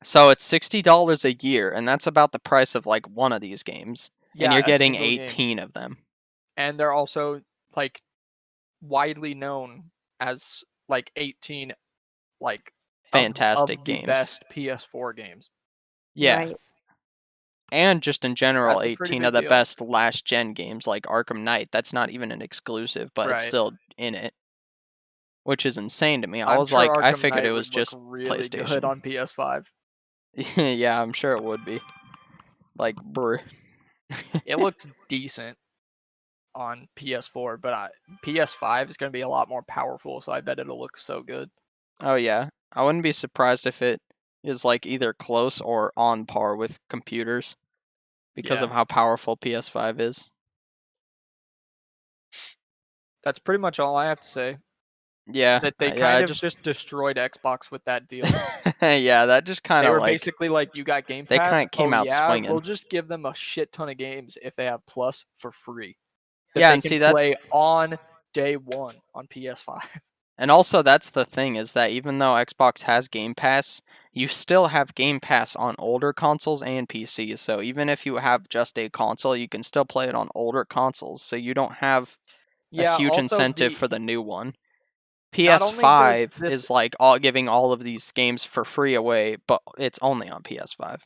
So it's $60 a year, and that's about the price of like one of these games. Yeah, and you're a getting single game. 18 of them. And they're also like widely known as like 18 like Fantastic of games. the best PS4 games. Yeah. Right. And just in general, That's a pretty 18 big of the deal. best last gen games like Arkham Knight. That's not even an exclusive, but it's Right. still in it, which is insane to me. I I'm was sure like, I Arkham figured Knight it was would look just really good PlayStation. on PS5. Yeah, I'm sure it would be. Like, brr. It looked decent on PS4, but PS5 is going to be a lot more powerful, so I bet it'll look so good. Oh yeah, I wouldn't be surprised if it is like either close or on par with computers because Yeah. of how powerful PS5 is. That's pretty much all I have to say. Yeah, That they yeah, kind of just destroyed Xbox with that deal. yeah, that just kind They of were like basically like, you got Game they Pass? kind of came Oh out yeah, swinging. we'll just give them a shit ton of games if they have Plus for free. That Yeah, they and can see play that's on day one on PS5. and also that's the thing is that even though Xbox has Game Pass, you still have Game Pass on older consoles and PCs. So even if you have just a console, you can still play it on older consoles. So you don't have a Yeah, huge also incentive for the new one. Not only does PS5 this is like giving all of these games for free away, but it's only on PS5.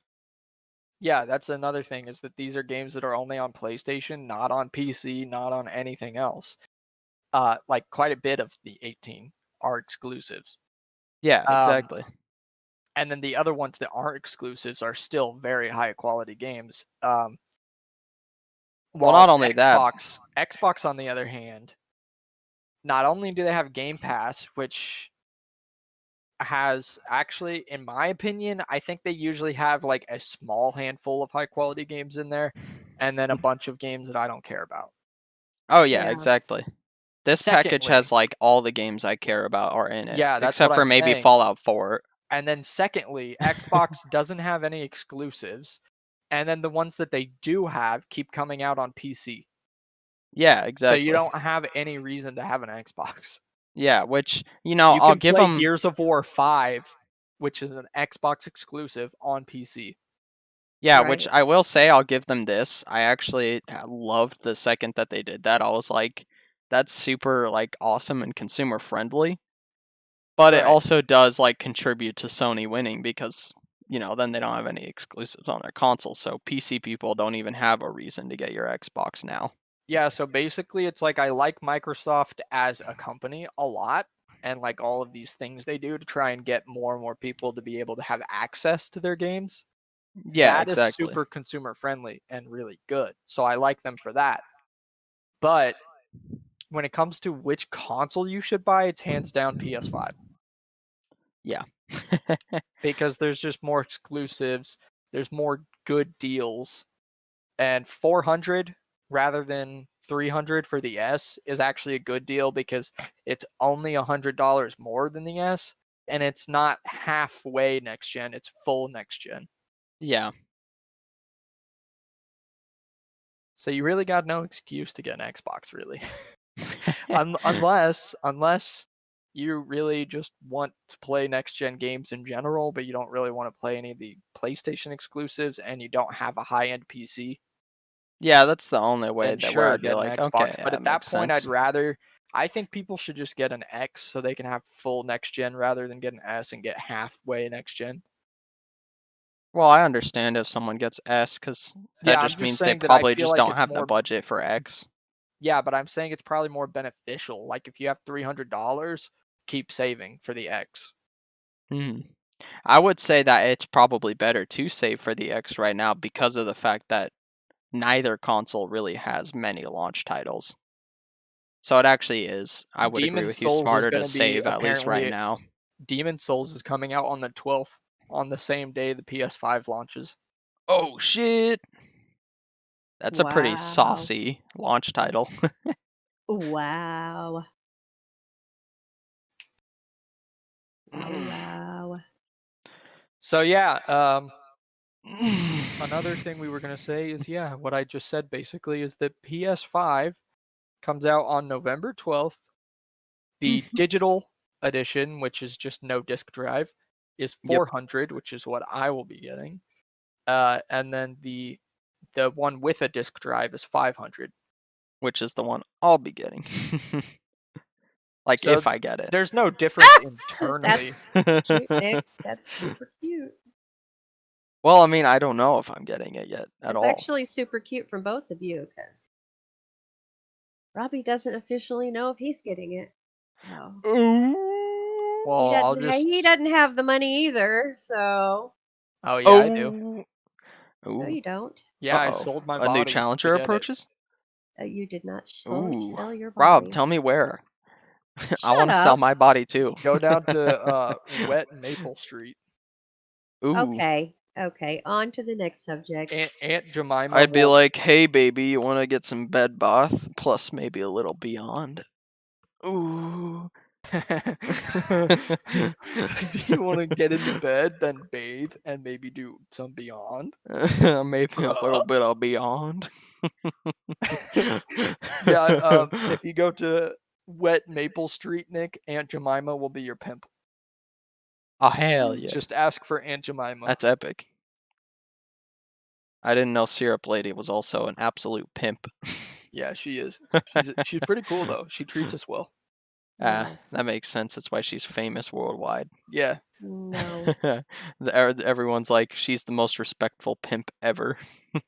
Yeah, that's another thing is that these are games that are only on PlayStation, not on PC, not on anything else. Like quite a bit of the 18 are exclusives. Yeah, exactly. And then the other ones that aren't exclusives are still very high quality games. Well, not only that. Xbox on the other hand, not only do they have Game Pass, which has actually, in my opinion, I think they usually have like a small handful of high quality games in there, and then a bunch of games that I don't care about. Oh yeah, exactly. This package Secondly, has like all the games I care about are in it. Yeah, that's except what for I'm maybe saying. Fallout 4. And then secondly, Xbox doesn't have any exclusives, and then the ones that they do have keep coming out on PC. Yeah, exactly. So you don't have any reason to have an Xbox. Yeah, which, You I'll can give play them Gears of War 5, which is an Xbox exclusive on PC. Yeah, Right. which I will say I'll give them this. I actually loved the second that they did that. I was like, that's super like awesome and consumer friendly. But it Right. also does like contribute to Sony winning because, then they don't have any exclusives on their console. So PC people don't even have a reason to get your Xbox now. Yeah, so basically it's like I like Microsoft as a company a lot, and like all of these things they do to try and get more and more people to be able to have access to their games. Yeah, That is exactly. super consumer friendly and really good. So I like them for that. But when it comes to which console you should buy, it's hands down PS5. Yeah. Because there's just more exclusives, there's more good deals, and 400 rather than 300 for the S is actually a good deal because it's only $100 more than the S, and it's not halfway next gen, it's full next gen. Yeah. So you really got no excuse to get an Xbox, really. unless you really just want to play next gen games in general, but you don't really want to play any of the PlayStation exclusives and you don't have a high end PC. Yeah, that's the only way Then that where sure, I'd be get an like, Xbox. okay, But yeah, at that makes point, sense. I think people should just get an X so they can have full next gen rather than get an S and get halfway next gen. Well, I understand if someone gets S because that just means they probably just don't have the budget for X. Yeah, but I'm saying it's probably more beneficial. Like if you have $300, keep saving for the X. I would say that it's probably better to save for the X right now because of the fact that neither console really has many launch titles. So it actually is. I would agree with you. Smarter to save at least right now. Demon's Souls is coming out on the 12th, on the same day the PS5 launches. Oh shit! That's a pretty saucy launch title. Wow. Wow. So yeah, another thing we were gonna say is what I just said basically is that PS5 comes out on November 12th. The digital edition, which is just no disc drive, is 400, which is what I will be getting. And then the one with a disc drive is 500, which is the one I'll be getting. Like, so if I get it. There's no difference internally. That's cute, Nick. That's super cute. Well, I mean, I don't know if I'm getting it yet at all. It's actually super cute from both of you because Robbie doesn't officially know if he's getting it. So Well, he doesn't have the money either. So. Oh yeah, I do. No, you don't. Yeah, I sold my body. A new challenger approaches? You did not sell your body. Rob, tell me where. I want to sell my body too. Go down to Wet Maple Street. Ooh. Okay. On to the next subject. Aunt Jemima. I'd be like, hey baby, you want to get some bed bath plus maybe a little beyond? Ooh. Do you want to get into bed, then bathe, and maybe do some beyond? Maybe a little bit of beyond. Yeah, if you go to Wet Maple Street, Nick, Aunt Jemima will be your pimp. Oh, hell yeah. Just ask for Aunt Jemima. That's epic. I didn't know Syrup Lady was also an absolute pimp. Yeah, she is. She's pretty cool, though. She treats us well. That makes sense. That's why she's famous worldwide. Yeah. No. Everyone's like, she's the most respectful pimp ever.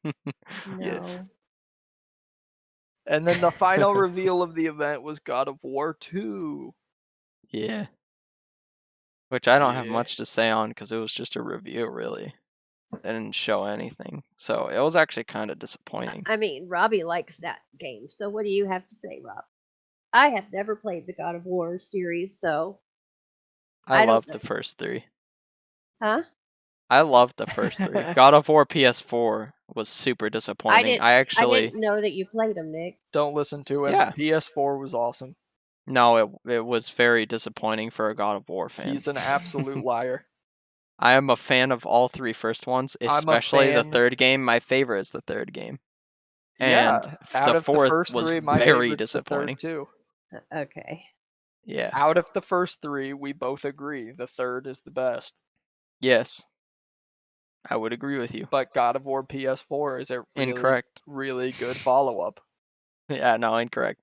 No. Yeah. And then the final reveal of the event was God of War 2. Yeah. Which I don't have much to say on because it was just a review, really. They didn't show anything. So it was actually kind of disappointing. I mean, Robbie likes that game. So what do you have to say, Rob? I have never played the God of War series, so I loved the first 3. Huh? I loved the first 3. God of War PS4 was super disappointing. I didn't know that you played them, Nick. Don't listen to him. Yeah. PS4 was awesome. No, it was very disappointing for a God of War fan. He's an absolute liar. I am a fan of all 3 first ones, especially the third game. My favorite is the third game. And the fourth was very disappointing. Too. Okay. Yeah. Out of the first 3, we both agree the third is the best. Yes. I would agree with you. But God of War PS4 is a incorrect, really good follow-up. Yeah, no, incorrect.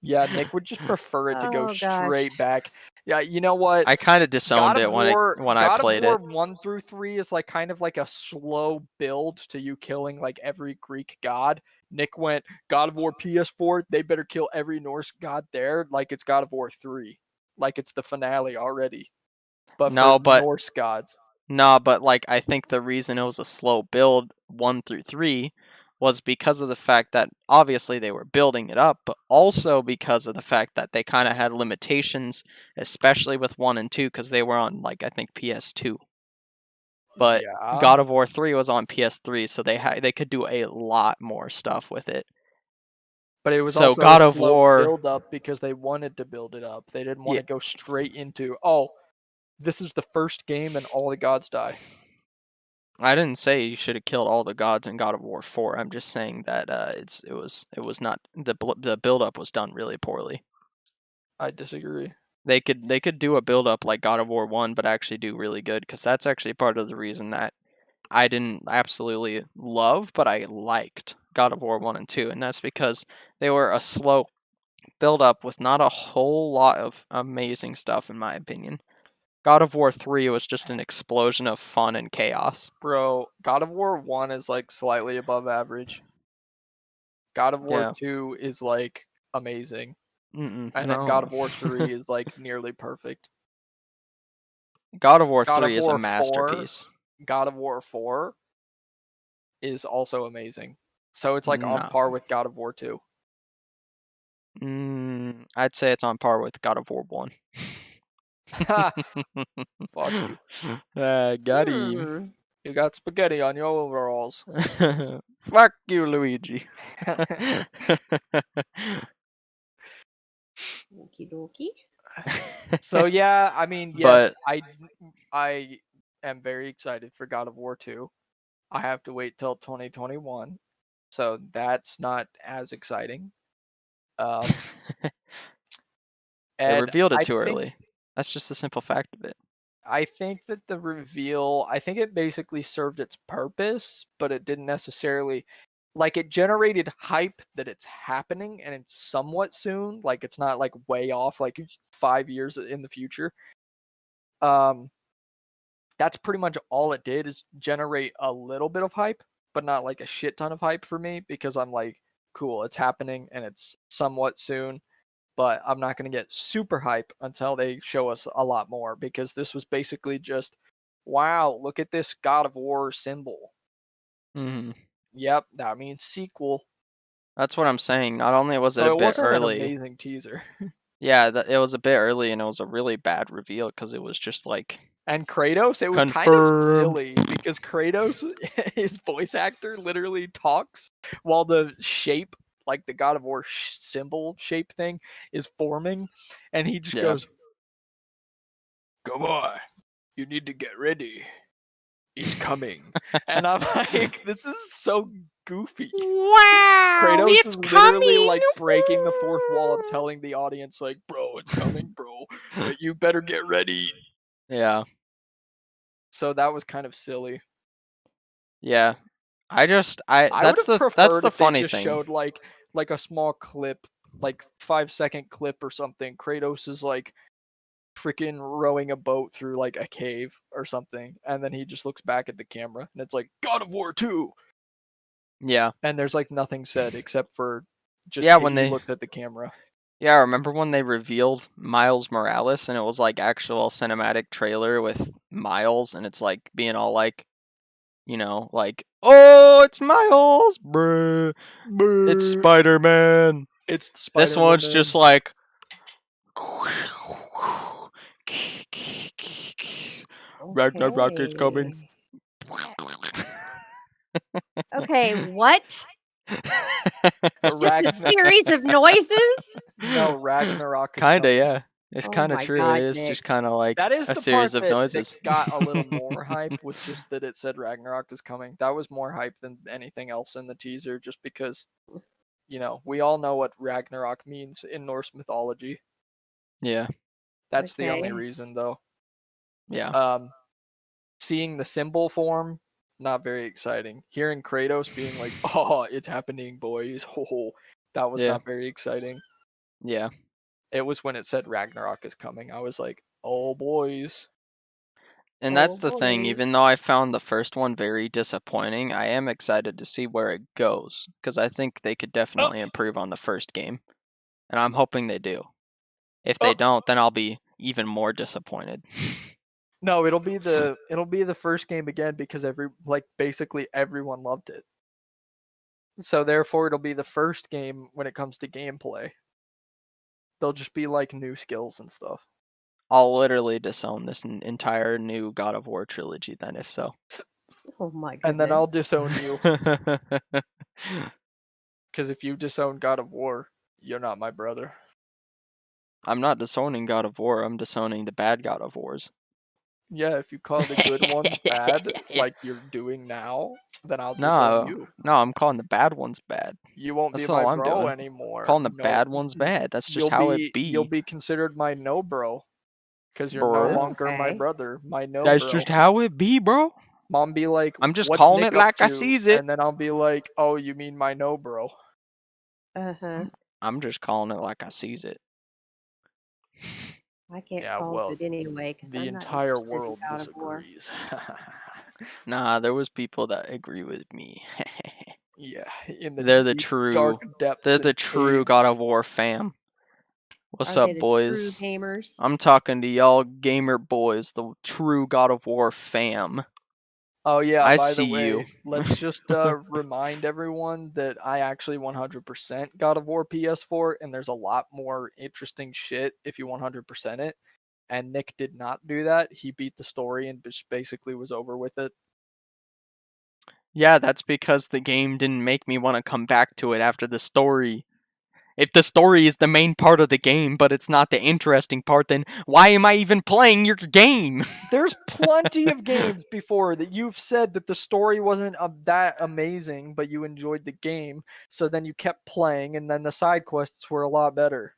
Yeah, Nick would just prefer it to go straight back. Yeah, you know what? I kind of disowned it when I played it. God of War 1 through 3 is like kind of like a slow build to you killing like every Greek god. Nick went, God of War PS4, they better kill every Norse god there like it's God of War 3. Like it's the finale already. But Norse gods. No, but like I think the reason it was a slow build 1 through 3 was because of the fact that obviously they were building it up, but also because of the fact that they kind of had limitations, especially with 1 and 2 because they were on like I think PS2. But God of War 3 was on PS3, so they could do a lot more stuff with it. But it was also God of slow War build up because they wanted to build it up. They didn't want to go straight into this is the first game and all the gods die. I didn't say you should have killed all the gods in God of War 4. I'm just saying that it was not the build up was done really poorly. I disagree. They could do a build up like God of War 1, but actually do really good because that's actually part of the reason that I didn't absolutely love, but I liked God of War 1 and 2, and that's because they were a slow build up with not a whole lot of amazing stuff in my opinion. God of War 3 was just an explosion of fun and chaos. Bro, God of War 1 is like slightly above average. God of War 2 is like amazing. And then God of War 3 is like nearly perfect. God of War 3 is a masterpiece. God of War 4 is also amazing. So it's like on par with God of War 2. I'd say it's on par with God of War 1. Fuck you. Got him. You got spaghetti on your overalls. Fuck you, Luigi. Okie dokie. So yeah, I mean, yes, I am very excited for God of War 2. I have to wait till 2021, so that's not as exciting. They revealed it too early. That's just the simple fact of it. I think that the reveal, I think it basically served its purpose, but it didn't necessarily, like, it generated hype that it's happening and it's somewhat soon. Like, it's not like way off, like 5 years in the future. That's pretty much all it did, is generate a little bit of hype, but not like a shit ton of hype for me, because I'm like, cool, it's happening and it's somewhat soon, but I'm not going to get super hype until they show us a lot more, because this was basically just, wow, look at this God of War symbol. Mm-hmm. Yep, that means sequel. That's what I'm saying. Not only was it a bit wasn't early, an amazing teaser. Yeah, it was a bit early, and it was a really bad reveal because it was just like. And Kratos, it was kind of silly because Kratos, his voice actor, literally talks while the shape, like the God of War symbol shape thing, is forming, and he just goes, "Come on, you need to get ready. He's coming." And I'm like, this is so goofy. Wow, Kratos is literally like breaking the fourth wall and telling the audience, like, bro, it's coming, bro. You better get ready. Yeah. So that was kind of silly. Yeah. That's the funny thing. Showed like a small clip, like 5-second clip or something. Kratos is like freaking rowing a boat through like a cave or something, and then he just looks back at the camera and it's like God of War 2. Yeah. And there's like nothing said except for just when they looked at the camera. Yeah, remember when they revealed Miles Morales and it was like actual cinematic trailer with Miles, and it's like being all like, like, oh, it's Miles, bruh. It's Spider-Man. It's Spider-Man. This one's just like Ragnarok is coming. Okay, what? It's just a series of noises? No, Ragnarok is kinda, coming. yeah. It's kinda true. God, it is Nick. just kinda like that is a the series part of noises. That got a little more hype, was just that it said Ragnarok is coming. That was more hype than anything else in the teaser, just because, we all know what Ragnarok means in Norse mythology. Yeah. That's the only reason, though. Yeah. Seeing the symbol form, not very exciting. Hearing Kratos being like, "Oh, it's happening, boys." Oh, that was not very exciting. Yeah. It was when it said Ragnarok is coming. I was like, "Oh, boys." And that's the thing, even though I found the first one very disappointing, I am excited to see where it goes, because I think they could definitely improve on the first game. And I'm hoping they do. If they don't, then I'll be even more disappointed. No, it'll be the first game again, because basically everyone loved it. So therefore it'll be the first game when it comes to gameplay. They'll just be like new skills and stuff. I'll literally disown this entire new God of War trilogy then, if so. Oh my goodness. And then I'll disown you. Because if you disown God of War, you're not my brother. I'm not disowning God of War, I'm disowning the bad God of Wars. Yeah, if you call the good ones bad, like you're doing now, then I'll disown you. No, I'm calling the bad ones bad. You won't That's be my all I'm bro doing. anymore. Calling the bad ones bad. That's just how it be. You'll be considered my no bro. Because you're no longer my brother. My no That's bro. just how it be, bro. Mom be like, I'm just "What's calling Nick it like up I to?" sees it. And then I'll be like, "Oh, you mean my no bro." Uh-huh. I'm just calling it like I sees it. I can't call it anyway, because the entire world disagrees. Nah, there was people that agree with me. Yeah, they're the true dark depths. They're the true God of War fam. What's up, boys? True gamers? I'm talking to y'all gamer boys, the true God of War fam. Oh yeah, I by see the way, you. Let's just remind everyone that I actually 100% God of War PS4, and there's a lot more interesting shit if you 100% it. And Nick did not do that. He beat the story and just basically was over with it. Yeah, that's because the game didn't make me want to come back to it after the story. If the story is the main part of the game, but it's not the interesting part, then why am I even playing your game? There's plenty of games before that you've said that the story wasn't that amazing, but you enjoyed the game, so then you kept playing, and then the side quests were a lot better.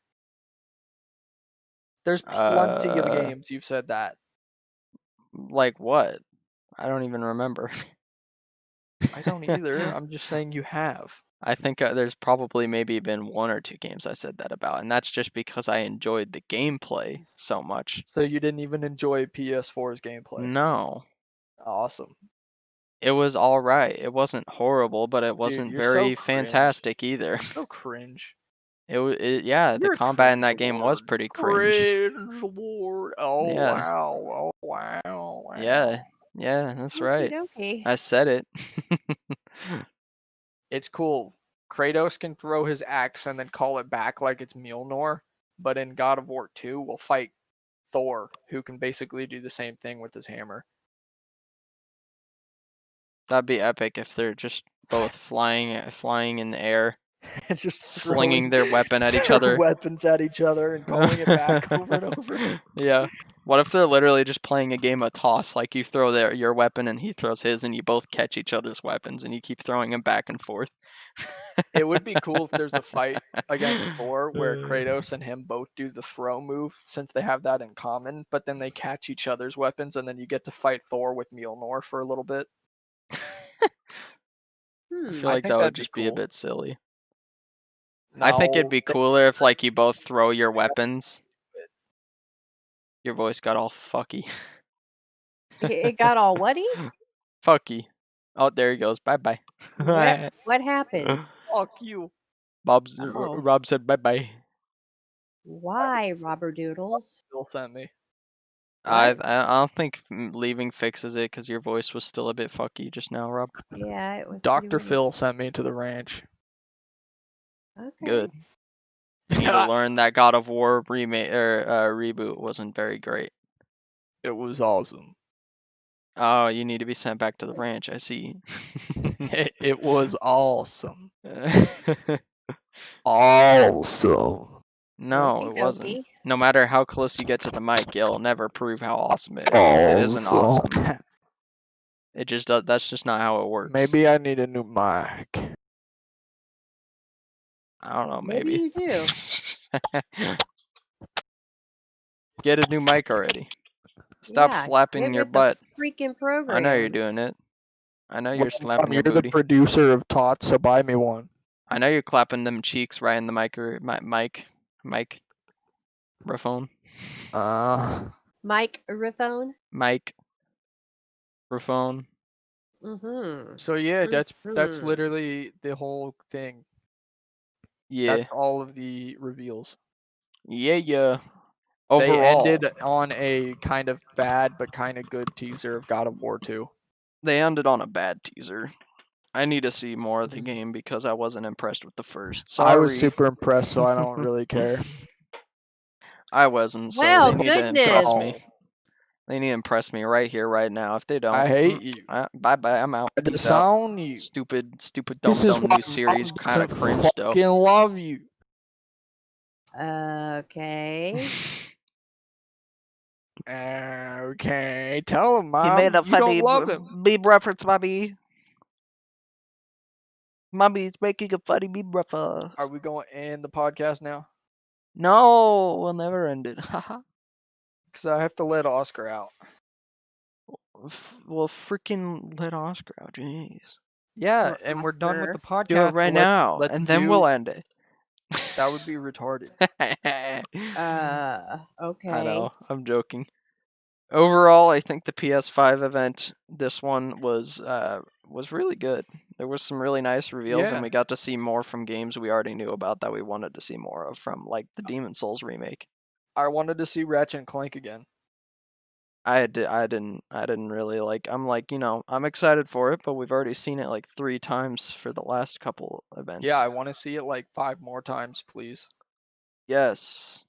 There's plenty of games you've said that. Like what? I don't even remember. I don't either. I'm just saying you have. I think there's probably maybe been 1 or 2 games I said that about, and that's just because I enjoyed the gameplay so much. So you didn't even enjoy PS4's gameplay? No. Awesome. It was alright. It wasn't horrible, but it wasn't very fantastic either. You're so cringe. Yeah, the combat in that game was pretty cringe. Cringe lord. Oh Yeah. wow. Oh wow. Yeah, that's right. Okay. I said it. It's cool. Kratos can throw his axe and then call it back like it's Mjolnir, but in God of War 2, we'll fight Thor, who can basically do the same thing with his hammer. That'd be epic if they're just both flying in the air, just slinging their weapon at each other. Weapons at each other and calling it back over and over. Yeah. What if they're literally just playing a game of toss? Like you throw your weapon and he throws his, and you both catch each other's weapons, and you keep throwing them back and forth. It would be cool if there's a fight against Thor where Kratos and him both do the throw move, since they have that in common, but then they catch each other's weapons, and then you get to fight Thor with Mjolnir for a little bit. I feel like that would just be a bit silly. No, I think it'd be cooler if like you both throw your weapons. Your voice got all fucky. It got all whatty? Fucky. Oh, there he goes. Bye bye. What happened? Fuck you. Rob said bye bye. Why, Robert Doodles? Still sent me. I don't think leaving fixes it because your voice was still a bit fucky just now, Rob. Yeah, it was. Dr. Phil sent me to the ranch. Okay. Good. You need to learn that God of War remake or reboot wasn't very great. It was awesome. Oh, you need to be sent back to the ranch. I see. It was awesome. Awesome. No, it wasn't. No matter how close you get to the mic, it'll never prove how awesome it is. 'Cause it isn't awesome. It just does. That's just not how it works. Maybe I need a new mic. I don't know. Maybe you do. Get a new mic already. Stop slapping your butt. Freaking program. I know you're doing it. I know you're slapping your booty. You're the producer of Tots, so buy me one. I know you're clapping them cheeks right in the microphone. Microphone. Microphone. So yeah, that's literally the whole thing. Yeah. That's all of the reveals. Yeah. Overall, they ended on a kind of bad but kind of good teaser of God of War 2. They ended on a bad teaser. I need to see more of the game because I wasn't impressed with the first. Sorry. I was super impressed, so I don't really care. I wasn't, so well, they need to impress me. They need to impress me right here, right now. If they don't, I hate you. Bye-bye, I'm out. I disown you. Stupid dumb new series, kind of cringe though. I fucking love you. Okay. Okay, tell him, Mom. He made a funny meme reference, Mommy. Mommy's making a funny meme reference. Are we going to end the podcast now? No, we'll never end it. Haha. Because I have to let Oscar out. Well, freaking let Oscar out, jeez. Yeah, and we're done with the podcast. Do it right now, and then we'll end it. That would be retarded. Okay. I know. I'm joking. Overall, I think the PS5 event, this one was really good. There was some really nice reveals, and we got to see more from games we already knew about that we wanted to see more of, from like the Demon's Souls remake. I wanted to see Ratchet and Clank again. I didn't really like. I'm like, I'm excited for it, but we've already seen it like 3 times for the last couple events. Yeah, I want to see it like 5 more times, please. Yes.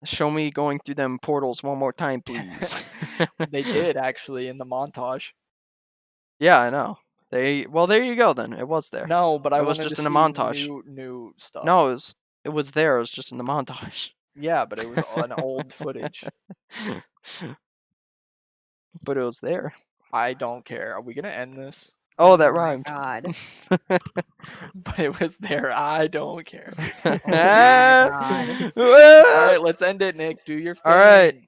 Show me going through them portals one more time, please. They did actually in the montage. Yeah, I know. Well, there you go then. It was there. No, but I was just in the montage. New stuff. No, it was there. It was just in the montage. Yeah, but it was an old footage. But it was there. I don't care. Are we gonna end this? Oh, that rhymed. God. But it was there. I don't care. Oh my God. All right, let's end it, Nick. Do your thing. All right.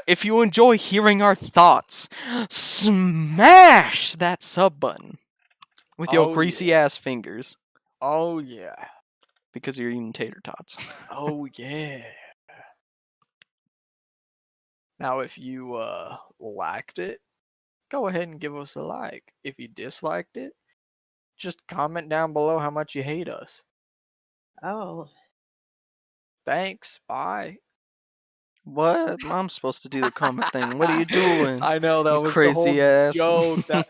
If you enjoy hearing our thoughts, smash that sub button with your greasy ass fingers. Oh yeah. Because you're eating tater tots. Oh yeah. Now, if you liked it, go ahead and give us a like. If you disliked it, just comment down below how much you hate us. Oh. Thanks. Bye. What? Mom's supposed to do the comment thing. What are you doing? I know that was crazy the whole ass. joke. That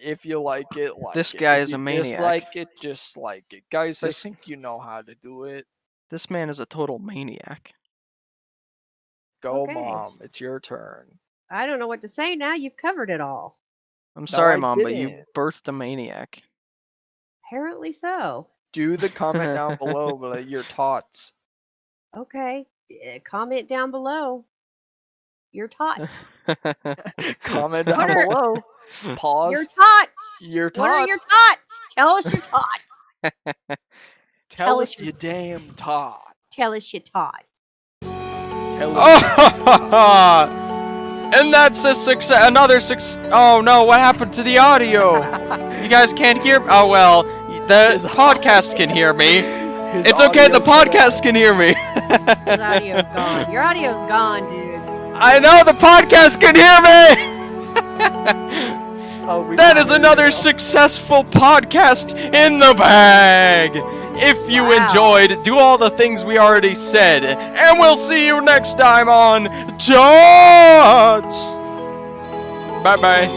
if you like it, like this it. guy If is you a maniac. Dislike it, dislike it, guys. This- I think you know how to do it. This man is a total maniac. Go, Okay. Mom. It's your turn. I don't know what to say now. You've covered it all. I'm sorry, I Mom, but you didn't. birthed a maniac. Apparently so. Do the comment down below with your tots. Okay. Comment down below. Your tots. Comment What down are- below. Pause. Your tots. Your What are tots. your tots? Tell us your tots. Tell us us your damn tot. Tell us your tots. Tell us. And that's a success. Another success. Oh no! What happened to the audio? You guys can't hear. Oh well, the podcast can hear me. It's okay. The podcast can hear me. His audio's gone. Your audio's gone, dude. I know the podcast can hear me. That is another successful podcast in the bag. If you enjoyed, do all the things we already said. And we'll see you next time on Tots. Bye-bye.